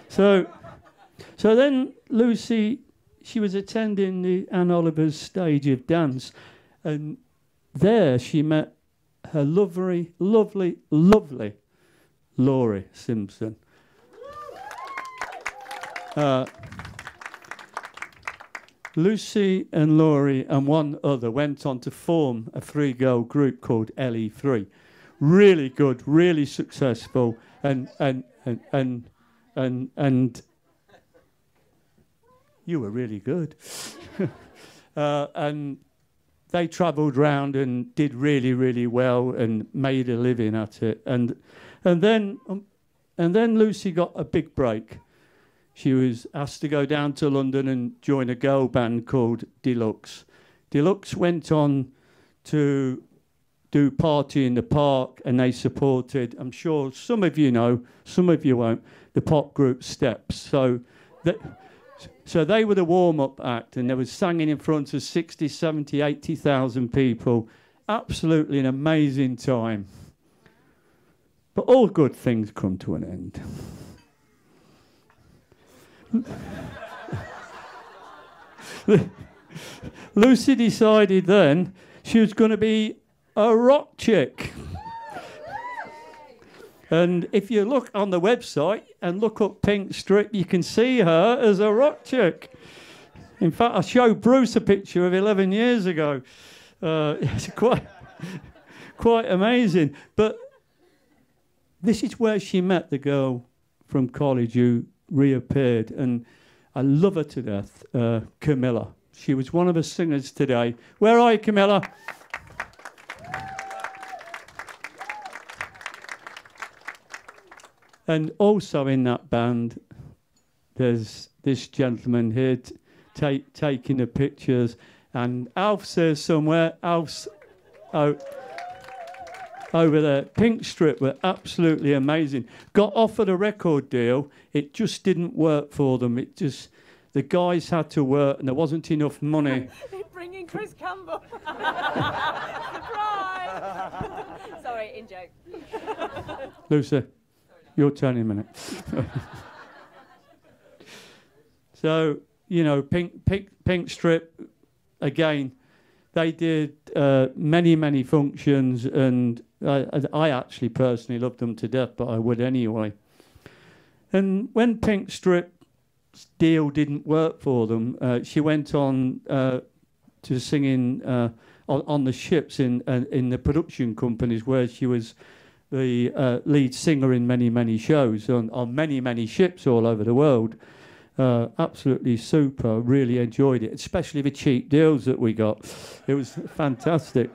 So then Lucy, she was attending the Anne Oliver's stage of dance, and there she met her lovely Laurie Simpson. Lucy and Laurie and one other went on to form a three-girl group called LE3. Really good, really successful, and you were really good. And they travelled round and did really well and made a living at it. And then Lucy got a big break. She was asked to go down to London and join a girl band called Deluxe. Deluxe went on to do Party in the Park, and they supported, I'm sure some of you know, some of you won't, the pop group Steps. So they were the warm-up act, and they were singing in front of 60, 70, 80,000 people. Absolutely an amazing time. But all good things come to an end. Lucy decided then she was going to be a rock chick. And if you look on the website and look up Pink Strip, you can see her as a rock chick. In fact, I showed Bruce a picture of 11 years ago. It's quite amazing. But this is where she met the girl from college who reappeared, and I love her to death, Camilla. She was one of the singers today. Where are you, Camilla? And also in that band, there's this gentleman here taking the pictures, and Alf says somewhere, Alf's over there. Pink Strip were absolutely amazing. Got offered a record deal. It just didn't work for them. The guys had to work, and there wasn't enough money. Bring in Chris Campbell. Surprise! Sorry, in joke. Lucy, your turn in a minute. So, you know, Pink Strip, again, they did many functions, and I actually personally loved them to death, but I would anyway. And when Pink Strip's deal didn't work for them, she went on to singing on the ships in the production companies, where she was the lead singer in many shows on many ships all over the world. Absolutely super. Really enjoyed it, especially the cheap deals that we got. It was fantastic.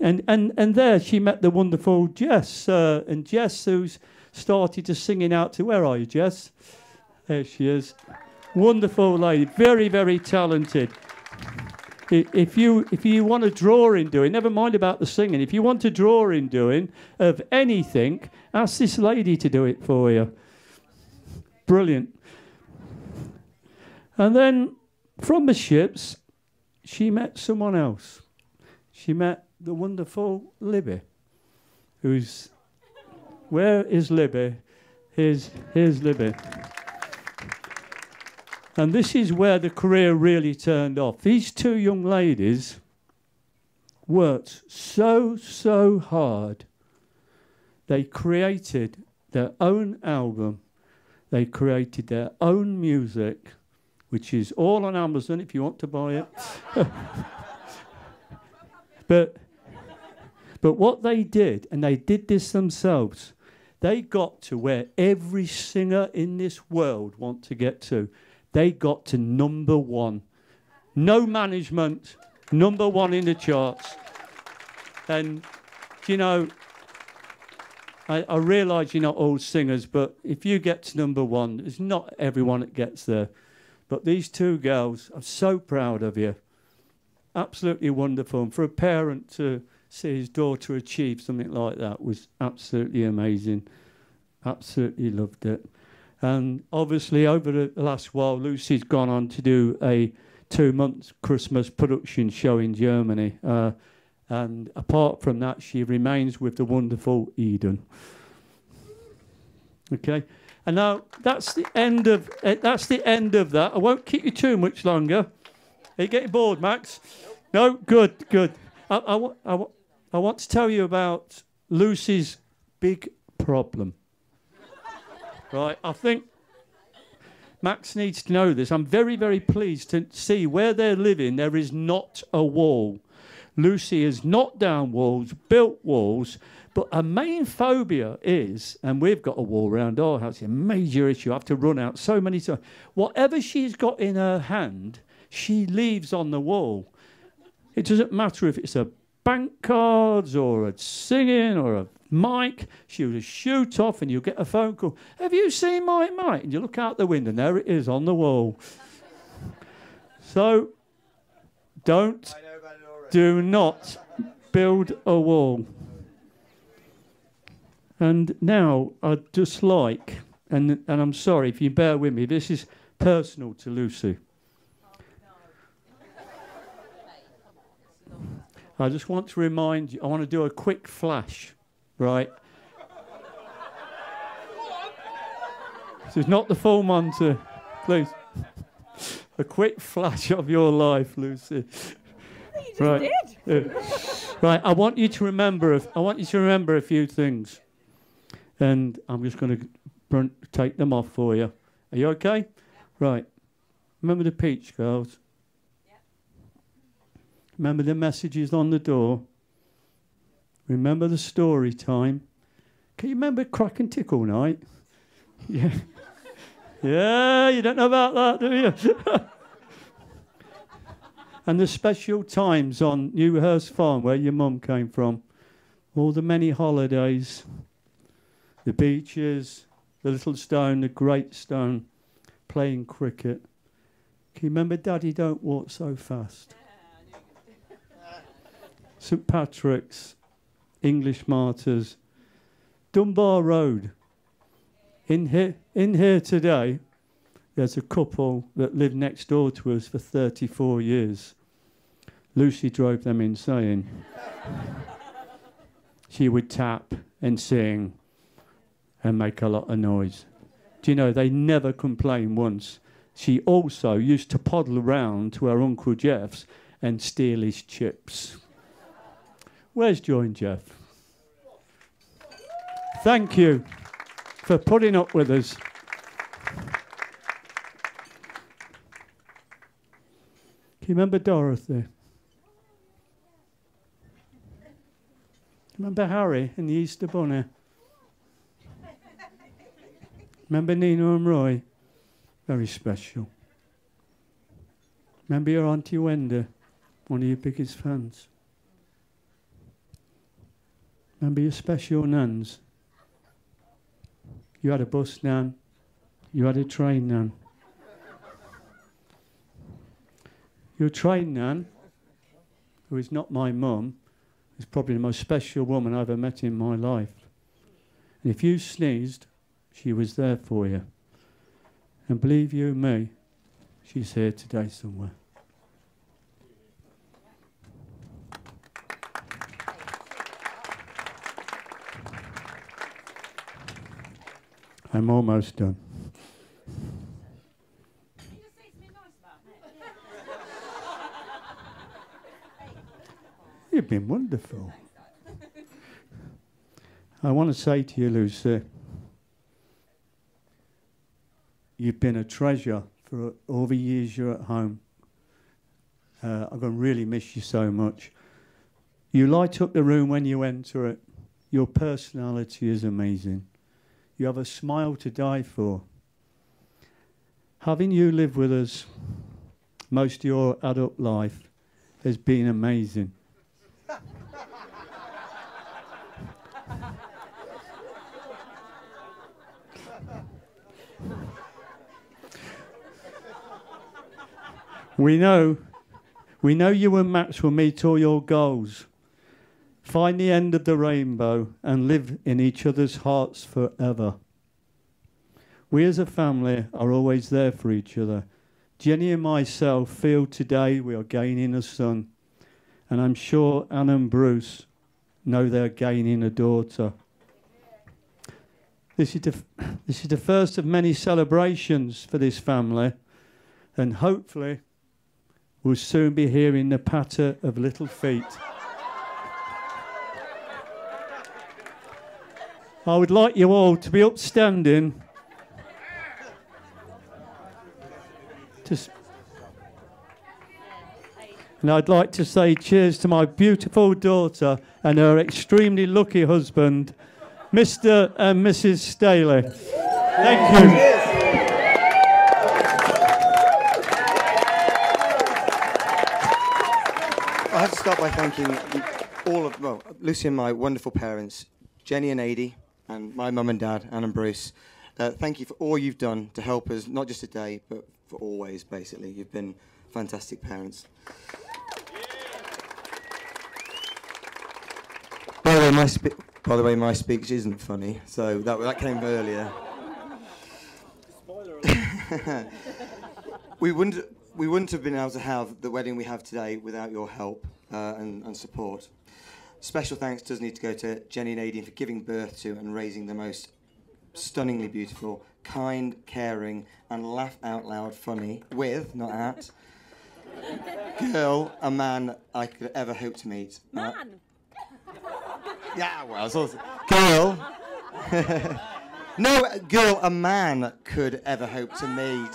And there she met the wonderful Jess, and Jess, who's started to singing out to. Where are you, Jess? There she is. Wonderful lady, very talented. If you want a drawing doing, never mind about the singing. If you want a drawing doing of anything, ask this lady to do it for you. Brilliant. And then from the ships, she met someone else. She met the wonderful Libby, who's... Where is Libby? Here's Libby. And this is where the career really turned off. These two young ladies worked so hard. They created their own album. They created their own music, which is all on Amazon if you want to buy it. But what they did, and they did this themselves, they got to where every singer in this world wants to get to. They got to #1. No management, #1 in the charts. And, you know, I realise you're not all singers, but if you get to #1, it's not everyone that gets there. But these two girls, I'm so proud of you. Absolutely wonderful. And for a parent to see his daughter achieve something like that was absolutely amazing. Absolutely loved it. And obviously over the last while, Lucy's gone on to do a 2-month Christmas production show in Germany. And apart from that, she remains with the wonderful Eden. Okay, and now that's the end of that. I won't keep you too much longer. Are you getting bored, Max? No, good. I want to tell you about Lucy's big problem. Right, I think Max needs to know this. I'm very pleased to see where they're living. There is not a wall. Lucy has knocked down walls, built walls, but her main phobia is, and we've got a wall around our house, a major issue. I have to run out so many times. Whatever she's got in her hand, she leaves on the wall. It doesn't matter if it's a bank cards or a singing or a mic. She'll just shoot off and you'll get a phone call. Have you seen my mic? And you look out the window and there it is on the wall. So do not build a wall. And now I'd just like, and I'm sorry if you bear with me, this is personal to Lucy. I just want to remind you, I want to do a quick flash, right? This is not the full Monty, please. A quick flash of your life, Lucy. You just Right. did. Right, I want you to remember a few things. And I'm just going to take them off for you. Are you okay? Right. Remember the Peach Girls? Remember the messages on the door? Remember the story time? Can you remember Crack and Tickle Night? Yeah. Yeah, you don't know about that, do you? And the special times on Newhurst Farm, where your mum came from. All the many holidays. The beaches, the little stone, the great stone, playing cricket. Can you remember Daddy Don't Walk So Fast? St Patrick's, English Martyrs, Dunbar Road. In here today, there's a couple that lived next door to us for 34 years. Lucy drove them insane. She would tap and sing and make a lot of noise. Do you know, they never complained once. She also used to poddle around to her Uncle Jeff's and steal his chips. Where's Joy and Jeff? Thank you for putting up with us. Can you remember Dorothy? Remember Harry and the Easter Bunny? Remember Nina and Roy? Very special. Remember your Auntie Wenda, one of your biggest fans? Remember your special nans? You had a bus nan, you had a train nan. Your train nan, who is not my mum, is probably the most special woman I've ever met in my life. And if you sneezed, she was there for you. And believe you me, she's here today somewhere. I'm almost done. You've been wonderful. I want to say to you, Lucy, you've been a treasure for all the years you're at home. I'm going to really miss you so much. You light up the room when you enter it. Your personality is amazing. You have a smile to die for. Having you live with us most of your adult life has been amazing. We know you and Max will meet all your goals, find the end of the rainbow and live in each other's hearts forever. We as a family are always there for each other. Jenny and myself feel today we are gaining a son, and I'm sure Anne and Bruce know they're gaining a daughter. This is the first of many celebrations for this family, and hopefully we'll soon be hearing the patter of little feet. I would like you all to be upstanding. And I'd like to say cheers to my beautiful daughter and her extremely lucky husband, Mr. and Mrs. Staley. Thank you. I have to start by thanking Lucy and my wonderful parents, Jenny and Adi, and my mum and dad, Anne and Bruce. Thank you for all you've done to help us, not just today, but for always, basically. You've been fantastic parents. By the way, my speech isn't funny, so that came earlier. We wouldn't have been able to have the wedding we have today without your help and support. Special thanks does need to go to Jenny and Aidan for giving birth to and raising the most stunningly beautiful, kind, caring, and laugh out loud funny with, not at, girl, a man I could ever hope to meet. Man! Yeah, well, it's also girl. No, girl, a man could ever hope to meet.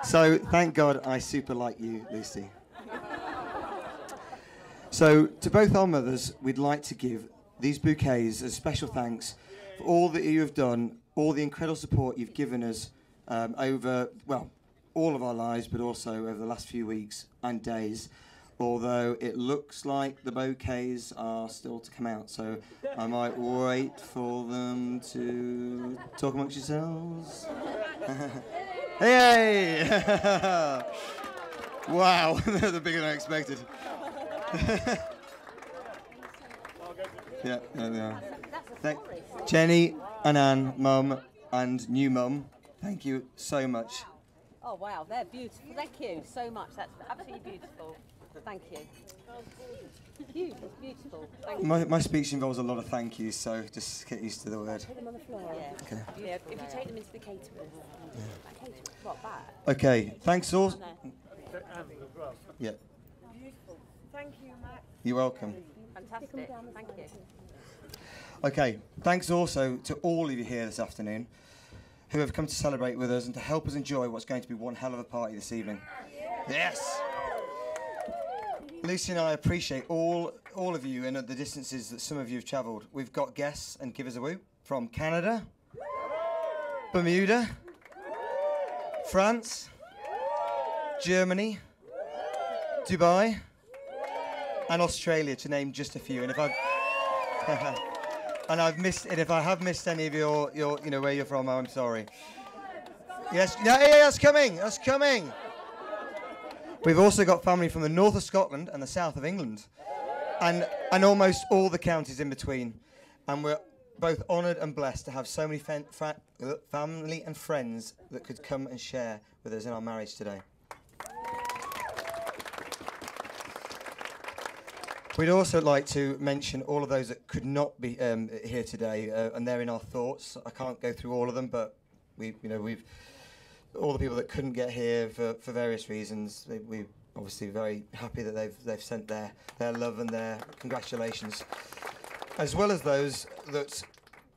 So, thank God I super like you, Lucy. So, to both our mothers, we'd like to give these bouquets as special thanks for all that you have done, all the incredible support you've given us over, well, all of our lives, but also over the last few weeks and days. Although it looks like the bouquets are still to come out, so I might wait for them to talk amongst yourselves. Hey! Wow, they're bigger than I expected. Yeah, there we are. Jenny and Anne, mum and new mum, thank you so much. Oh wow, they're beautiful. Thank you so much. That's absolutely beautiful. Thank you. It's beautiful. Thank you. My speech involves a lot of thank yous, so just get used to the word. Put them on the floor. Yeah. Okay. Yeah, if you take them into the caterers. Yeah. What, back? Okay, thanks all. Yeah. Beautiful. Thank you, Matt. You're welcome. Fantastic. Thank you. Okay, thanks also to all of you here this afternoon who have come to celebrate with us and to help us enjoy what's going to be one hell of a party this evening. Yes! Lucy and I appreciate all of you and the distances that some of you have travelled. We've got guests, and give us a woo, from Canada, Bermuda, France, Germany, Dubai, and Australia, to name just a few. And if I have missed any of your where you're from, I'm sorry. Yes, yeah, that's coming. That's coming. We've also got family from the north of Scotland and the south of England, and almost all the counties in between. And we're both honoured and blessed to have so many family and friends that could come and share with us in our marriage today. We'd also like to mention all of those that could not be here today, and they're in our thoughts. I can't go through all of them, but we've all the people that couldn't get here for various reasons. We're obviously very happy that they've sent their love and their congratulations, as well as those that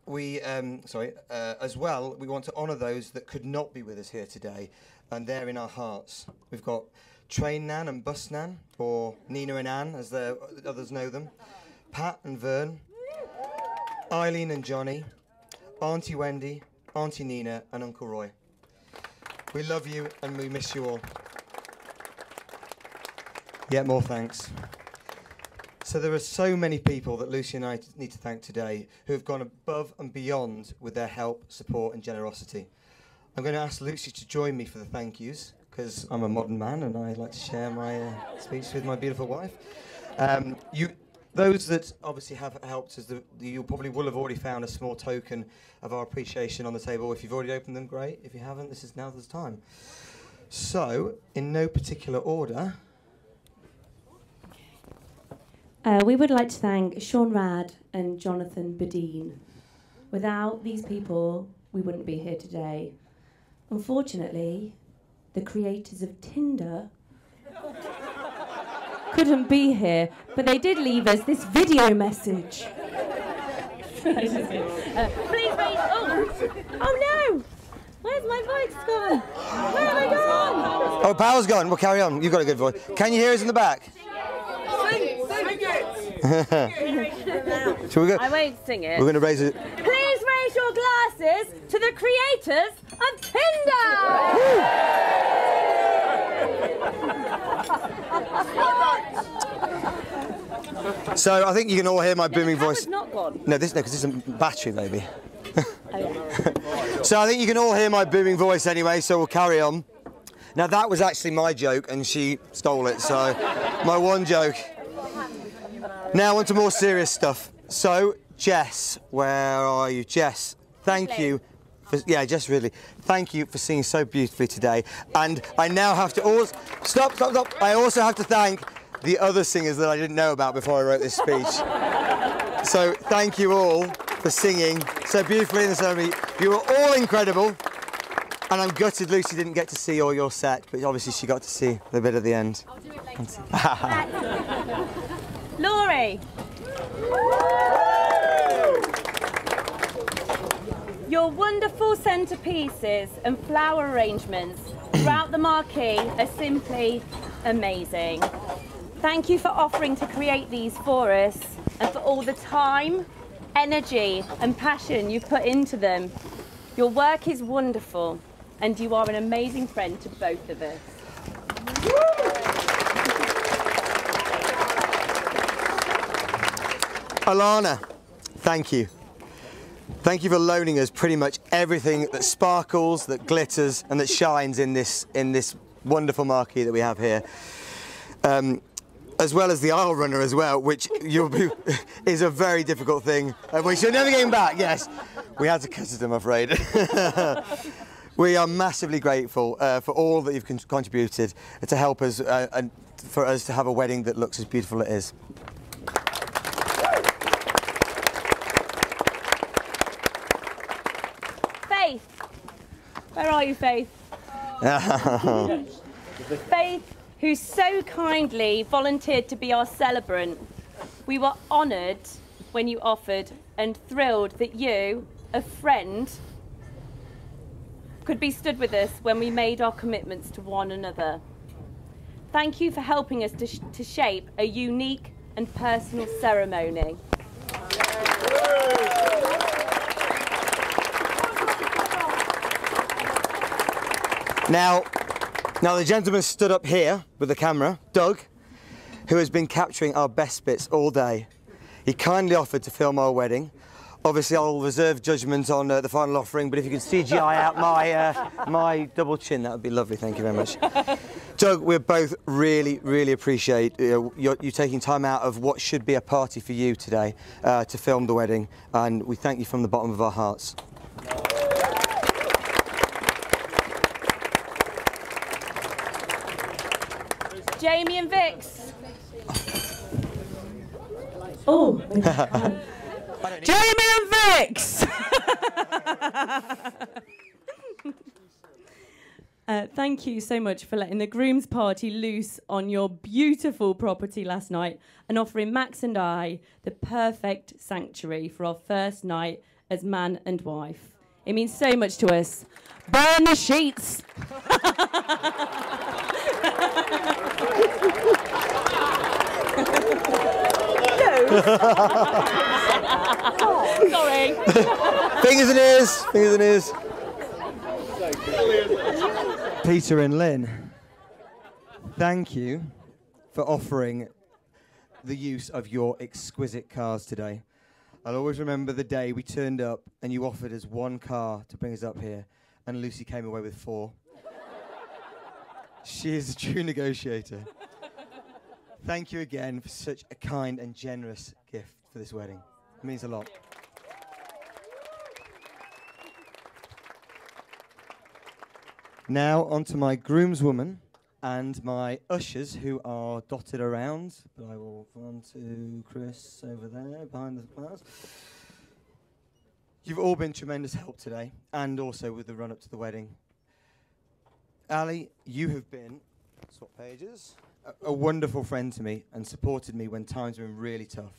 we as well we want to honour those that could not be with us here today, and they're in our hearts. We've got Train Nan and Bus Nan, or Nina and Anne, as the others know them, Pat and Vern, Eileen and Johnny, Auntie Wendy, Auntie Nina and Uncle Roy. We love you and we miss you all. Yet more thanks. So there are so many people that Lucy and I need to thank today who have gone above and beyond with their help, support and generosity. I'm going to ask Lucy to join me for the thank yous, because I'm a modern man and I like to share my speech with my beautiful wife. Those that obviously have helped us, you probably will have already found a small token of our appreciation on the table. If you've already opened them, great. If you haven't, this is now the time. So, in no particular order. We would like to thank Sean Rad and Jonathan Badine. Without these people, we wouldn't be here today. Unfortunately, the creators of Tinder couldn't be here, but they did leave us this video message. Please wait. Oh no! Where's my voice gone? Where have I gone? Oh, power's gone. Well, carry on. You've got a good voice. Can you hear us in the back? Sing it! So I won't sing it. We're going to raise it. Please raise your glasses to the creators of Tinder! So I think you can all hear my booming voice. It's not gone. No, because this is a battery, maybe. Oh, yeah. So I think you can all hear my booming voice anyway, so we'll carry on. Now that was actually my joke and she stole it, so my one joke. Now on to more serious stuff. So, Jess, where are you? Jess, thank you. Jess Ridley, thank you for singing so beautifully today. And I now have to also... Stop. I also have to thank the other singers that I didn't know about before I wrote this speech. So, thank you all for singing so beautifully in the ceremony. You were all incredible. And I'm gutted Lucy didn't get to see all your set, but obviously she got to see the bit at the end. I'll do it later. Laurie. Your wonderful centerpieces and flower arrangements throughout the marquee are simply amazing. Thank you for offering to create these for us and for all the time, energy and passion you've put into them. Your work is wonderful and you are an amazing friend to both of us. Alana, thank you. Thank you for loaning us pretty much everything that sparkles, that glitters, and that shines in this wonderful marquee that we have here. As well as the aisle runner as well, which is a very difficult thing. We should never get him back, yes. We had to cut it, I'm afraid. We are massively grateful for all that you've contributed to help us and for us to have a wedding that looks as beautiful as it is. Where are you, Faith? Faith, who so kindly volunteered to be our celebrant. We were honoured when you offered and thrilled that you, a friend, could be stood with us when we made our commitments to one another. Thank you for helping us to shape a unique and personal ceremony. Now the gentleman stood up here with the camera, Doug, who has been capturing our best bits all day. He kindly offered to film our wedding. Obviously, I'll reserve judgment on the final offering, but if you could CGI out my double chin, that would be lovely. Thank you very much. Doug, we both really, really appreciate you taking time out of what should be a party for you today to film the wedding, and we thank you from the bottom of our hearts. Jamie and Vix. Oh, Jamie and Vix! Thank you so much for letting the groom's party loose on your beautiful property last night and offering Max and I the perfect sanctuary for our first night as man and wife. It means so much to us. Burn the sheets! Sorry. Fingers and ears, fingers and ears. Peter and Lynn, thank you for offering the use of your exquisite cars today. I'll always remember the day we turned up and you offered us one car to bring us up here, and Lucy came away with 4. She is a true negotiator. Thank you again for such a kind and generous gift for this wedding. It means a lot. Now on to my groomswoman and my ushers who are dotted around. But I will run to Chris over there behind the glass. You've all been tremendous help today, and also with the run-up to the wedding. Ali, you have been, swap pages, a wonderful friend to me and supported me when times were really tough.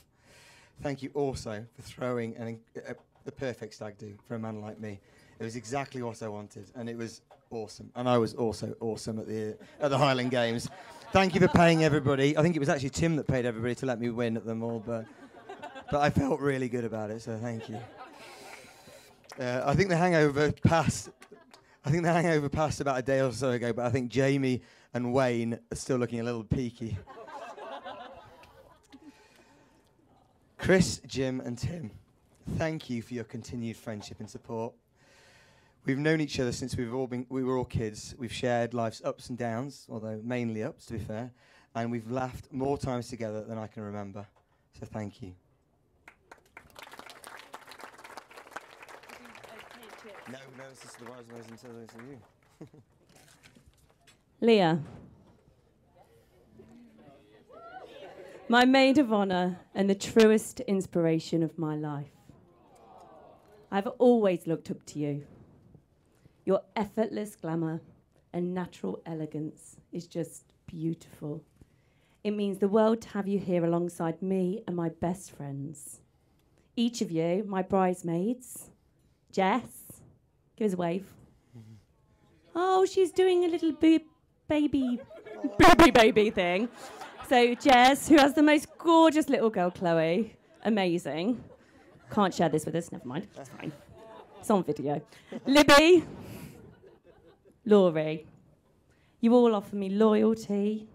Thank you also for throwing the perfect stag do for a man like me. It was exactly what I wanted, and it was awesome. And I was also awesome at the Highland Games. Thank you for paying everybody. I think it was actually Tim that paid everybody to let me win at them all, but I felt really good about it, so thank you. I think the hangover passed about a day or so ago, but I think Jamie and Wayne are still looking a little peaky. Chris, Jim, and Tim, thank you for your continued friendship and support. We've known each other since we were all kids. We've shared life's ups and downs, although mainly ups, to be fair, and we've laughed more times together than I can remember. So thank you. No, this is the bridesmaids until it's you. Leah, my maid of honour and the truest inspiration of my life. I've always looked up to you. Your effortless glamour and natural elegance is just beautiful. It means the world to have you here alongside me and my best friends. Each of you, my bridesmaids, Jess, give us a wave. Oh, she's doing a little baby thing. So Jess, who has the most gorgeous little girl, Chloe, amazing. Can't share this with us, never mind, it's fine. It's on video. Libby, Laurie, you all offer me loyalty,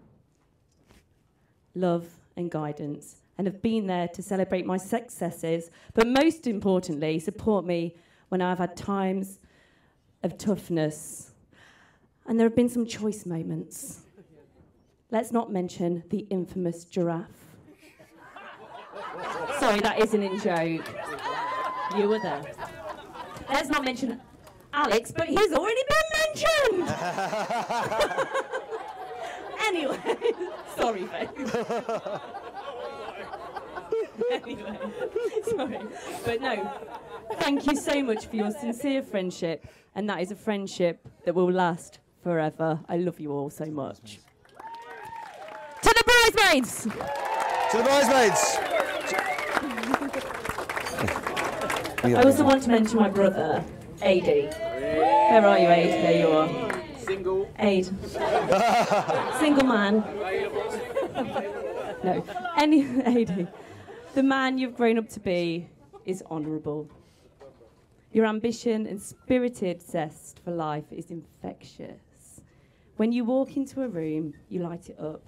love and guidance, and have been there to celebrate my successes, but most importantly, support me when I've had times of toughness. And there have been some choice moments. Let's not mention the infamous giraffe. Sorry, that isn't in joke. You were there. Let's not mention Alex, but he's already been mentioned! Anyway, sorry, babe. Anyway, sorry. But no, thank you so much for your sincere friendship, and that is a friendship that will last forever. I love you all so much. To the bridesmaids! To the bridesmaids! I also want to mention my brother, Adi. Where are you, Ade? There you are. Single. Ade. Single man. No. Adi. The man you've grown up to be is honourable. Your ambition and spirited zest for life is infectious. When you walk into a room, you light it up.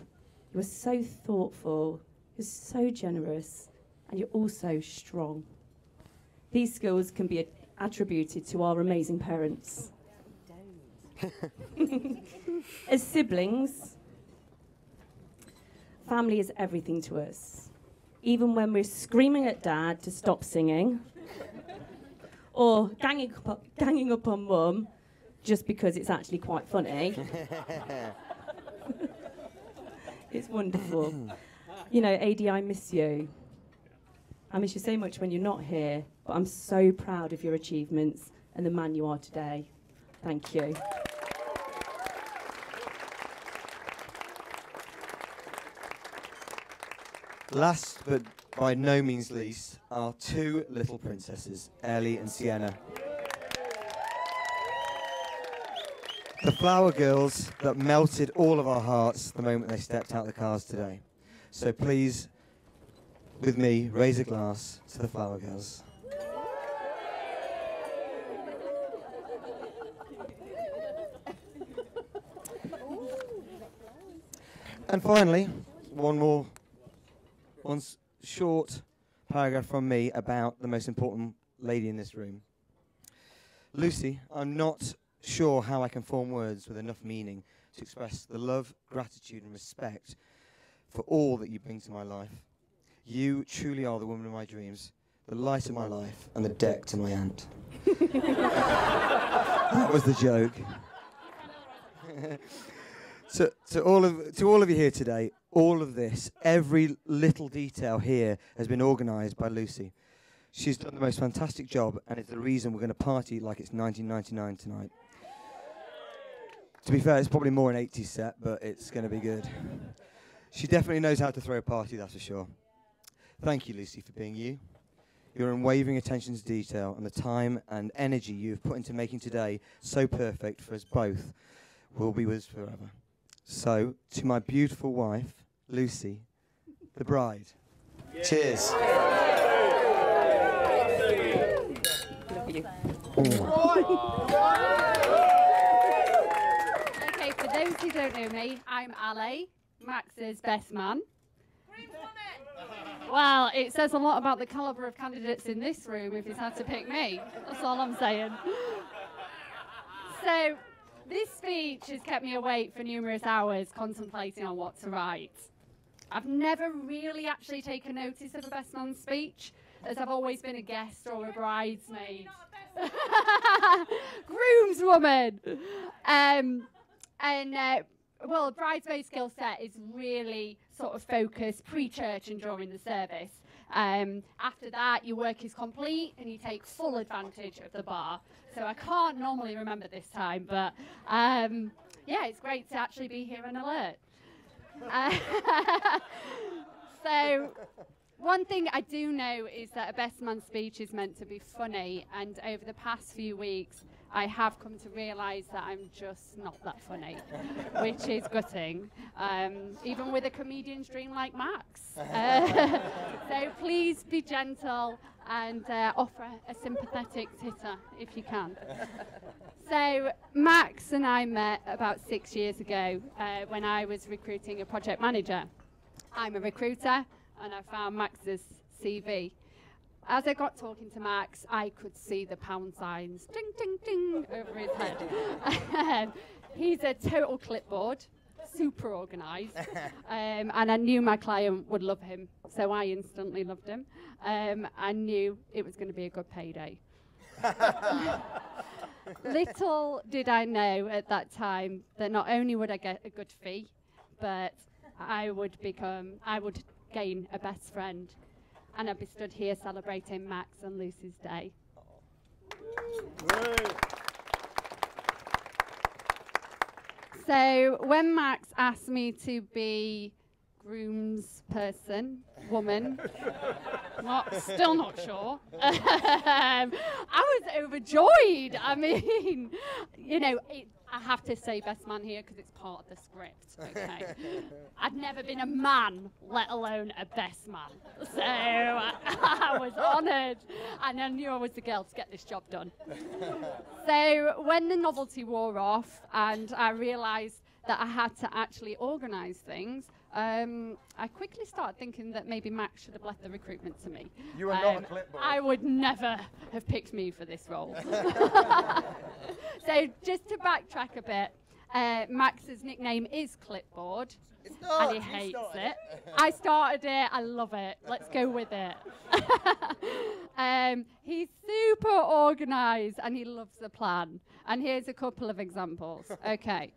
You are so thoughtful, you're so generous, and you're also strong. These skills can be attributed to our amazing parents. As siblings, family is everything to us. Even when we're screaming at Dad to stop singing, or ganging up on Mum just because it's actually quite funny. It's wonderful. You know, Adi, I miss you. I miss you so much when you're not here, but I'm so proud of your achievements and the man you are today. Thank you. Last but by no means least, our two little princesses, Ellie and Sienna. The flower girls that melted all of our hearts the moment they stepped out of the cars today. So please, with me, raise a glass to the flower girls. And finally, one short paragraph from me about the most important lady in this room. Lucy, I'm not sure how I can form words with enough meaning to express the love, gratitude and respect for all that you bring to my life. You truly are the woman of my dreams, the light of my life and the deck to my aunt. That was the joke. To all of you here today, all of this, every little detail here has been organised by Lucy. She's done the most fantastic job and is the reason we're going to party like it's 1999 tonight. To be fair, it's probably more an 80s set, but it's going to be good. She definitely knows how to throw a party, that's for sure. Thank you, Lucy, for being you. Your unwavering attention to detail and the time and energy you've put into making today so perfect for us both will be with us forever. So, to my beautiful wife, Lucy, the bride. Yeah. Cheers. Love you. Okay, for those who don't know me, I'm Ali, Max's best man. Well, it says a lot about the calibre of candidates in this room if he's had to pick me. That's all I'm saying. So, this speech has kept me awake for numerous hours contemplating on what to write. I've never really actually taken notice of a best man speech, as I've always been a guest or a bridesmaid. Groomswoman! Well, a bridesmaid skill set is really sort of focused pre-church and during the service. After that, your work is complete and you take full advantage of the bar. So I can't normally remember this time, but yeah, it's great to actually be here and alert. So one thing I do know is that a best man speech is meant to be funny, and over the past few weeks, I have come to realise that I'm just not that funny, which is gutting, even with a comedian's dream like Max. So please be gentle and offer a sympathetic titter if you can. So Max and I met about 6 years ago when I was recruiting a project manager. I'm a recruiter and I found Max's CV. As I got talking to Max, I could see the pound signs, ding, ding, ding, over his head. He's a total clipboard, super organised, and I knew my client would love him, so I instantly loved him. I knew it was going to be a good payday. Little did I know at that time that not only would I get a good fee, but I would gain a best friend. And I'd be stood here celebrating Max and Lucy's day. So when Max asked me to be woman, still not sure. I was overjoyed. I mean, you know, I have to say best man here because it's part of the script, okay? I'd never been a man, let alone a best man. So I was honoured, and I knew I was the girl to get this job done. So when the novelty wore off and I realised that I had to actually organise things, I quickly started thinking that maybe Max should have left the recruitment to me. You are not a clipboard. I would never have picked me for this role. So just to backtrack a bit, Max's nickname is Clipboard. It's not. And he hates it. I started it. I love it. Let's go with it. He's super organised and he loves the plan. And here's a couple of examples. Okay.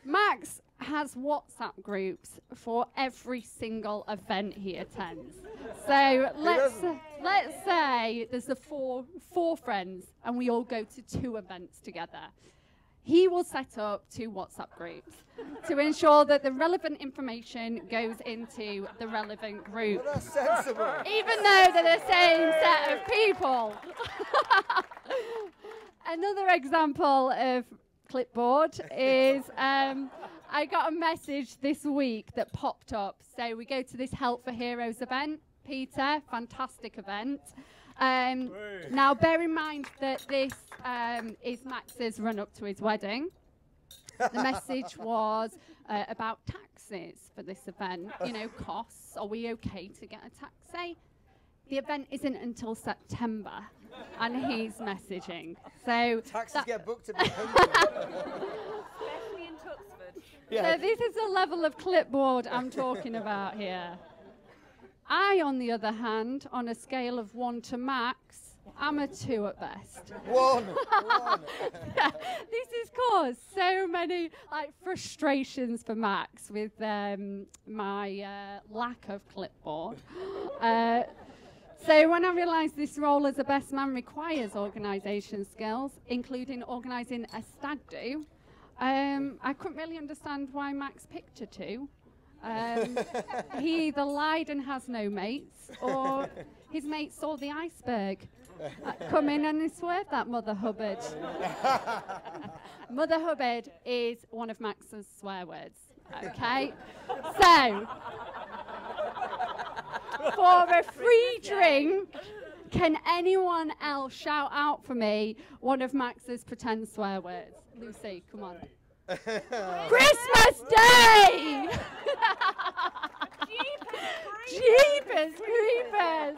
Max has WhatsApp groups for every single event he attends. So let's say there's the four friends and we all go to 2 events together. He will set up 2 WhatsApp groups to ensure that the relevant information goes into the relevant group. Well, that's sensible. Even though they're the same set of people. Another example of clipboard is I got a message this week that popped up. So we go to this Help for Heroes event. Peter, fantastic event. Now, bear in mind that this is Max's run-up to his wedding. The message was about taxis for this event. You know, costs. Are we okay to get a taxi? The event isn't until September, and he's messaging. So taxis get booked at Especially in Tuxford. So this is the level of clipboard I'm talking about here. I, on the other hand, on a scale of 1 to Max, I'm a 2 at best. 1. This has caused so many frustrations for Max with my lack of clipboard. So when I realised this role as a best man requires organisation skills, including organising a stag do, I couldn't really understand why Max picked a 2. He either lied and has no mates, or his mates saw the iceberg come in and they swerved that Mother Hubbard. Mother Hubbard is one of Max's swear words. Okay? So, for a free drink, can anyone else shout out for me one of Max's pretend swear words? Lucy, come on. Christmas Day! Jeepers creepers!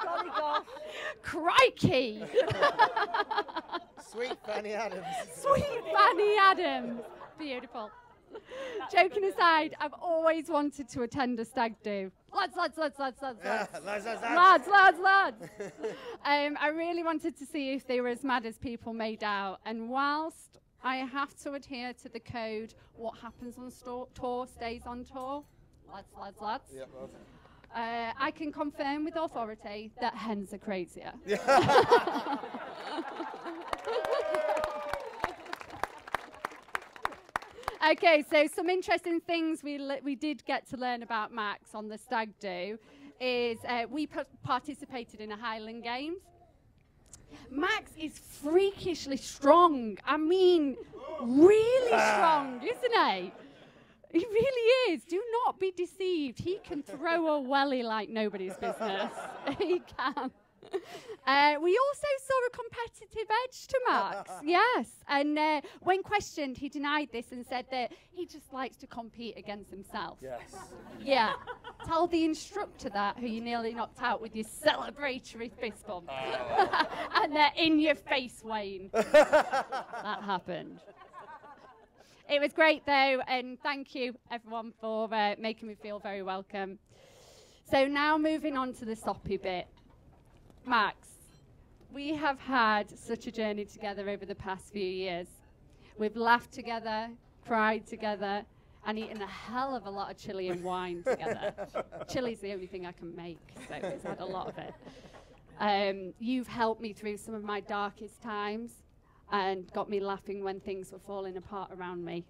Golly gosh. Crikey! Sweet Fanny Adams. Sweet Fanny Adams. Beautiful. Joking aside, I've always wanted to attend a stag do. Lads. I really wanted to see if they were as mad as people made out. And whilst I have to adhere to the code, what happens on tour stays on tour. Lads. Yep, I can confirm with authority that hens are crazier. Okay, so some interesting things we did get to learn about Max on the stag do is we participated in a Highland Games. Max is freakishly strong. I mean, really strong, isn't he? He really is. Do not be deceived. He can throw a welly like nobody's business. He can. We also saw a competitive edge to Max, yes. And when questioned, he denied this and said that he just likes to compete against himself. Yes. Yeah. Tell the instructor that, who you nearly knocked out with your celebratory fist bump. And they're in your face, Wayne. That happened. It was great, though, and thank you, everyone, for making me feel very welcome. So now moving on to the soppy bit. Max, we have had such a journey together over the past few years. We've laughed together, cried together, and eaten a hell of a lot of chili and wine together. Chili's the only thing I can make, so it's had a lot of it. You've helped me through some of my darkest times and got me laughing when things were falling apart around me.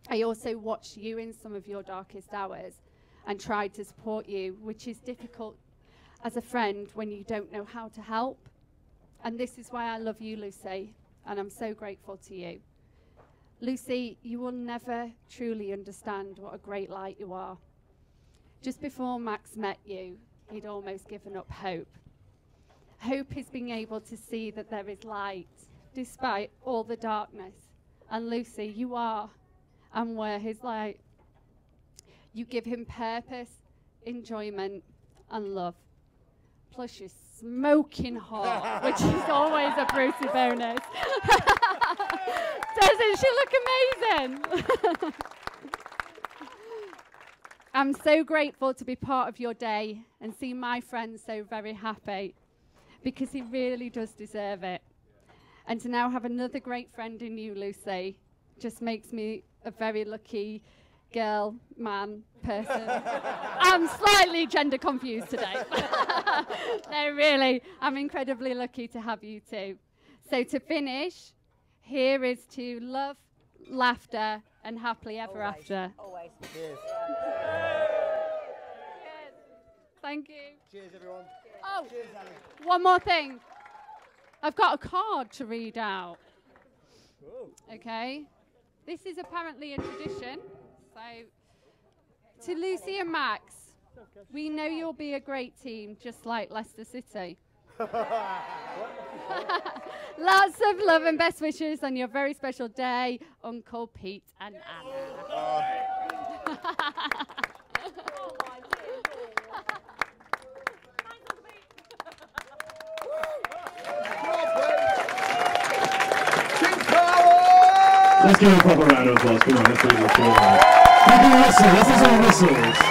I also watched you in some of your darkest hours and tried to support you, which is difficult as a friend when you don't know how to help. And this is why I love you, Lucy, and I'm so grateful to you. Lucy, you will never truly understand what a great light you are. Just before Max met you, he'd almost given up hope. Hope is being able to see that there is light, despite all the darkness. And Lucy, you are and were his light. You give him purpose, enjoyment, and love. Plus you're smoking hot, which is always a Brucey bonus. Doesn't she look amazing? I'm so grateful to be part of your day and see my friends so very happy, because he really does deserve it. And to now have another great friend in you, Lucy, just makes me a very lucky girl, man, person. I'm slightly gender confused today. No, really, I'm incredibly lucky to have you two. So to finish, here is to love, laughter, and happily ever after. Always. Cheers. Thank you. Cheers, everyone. Oh, Cheers, Ali. one more thing. I've got a card to read out. Okay. This is apparently a tradition. So, to Lucy and Max, we know you'll be a great team, just like Leicester City. Lots of love and best wishes on your very special day, Uncle Pete and Anna. Let's give a proper round of applause. Come on, let's do this. Thank you, Russell. This is all Russell's.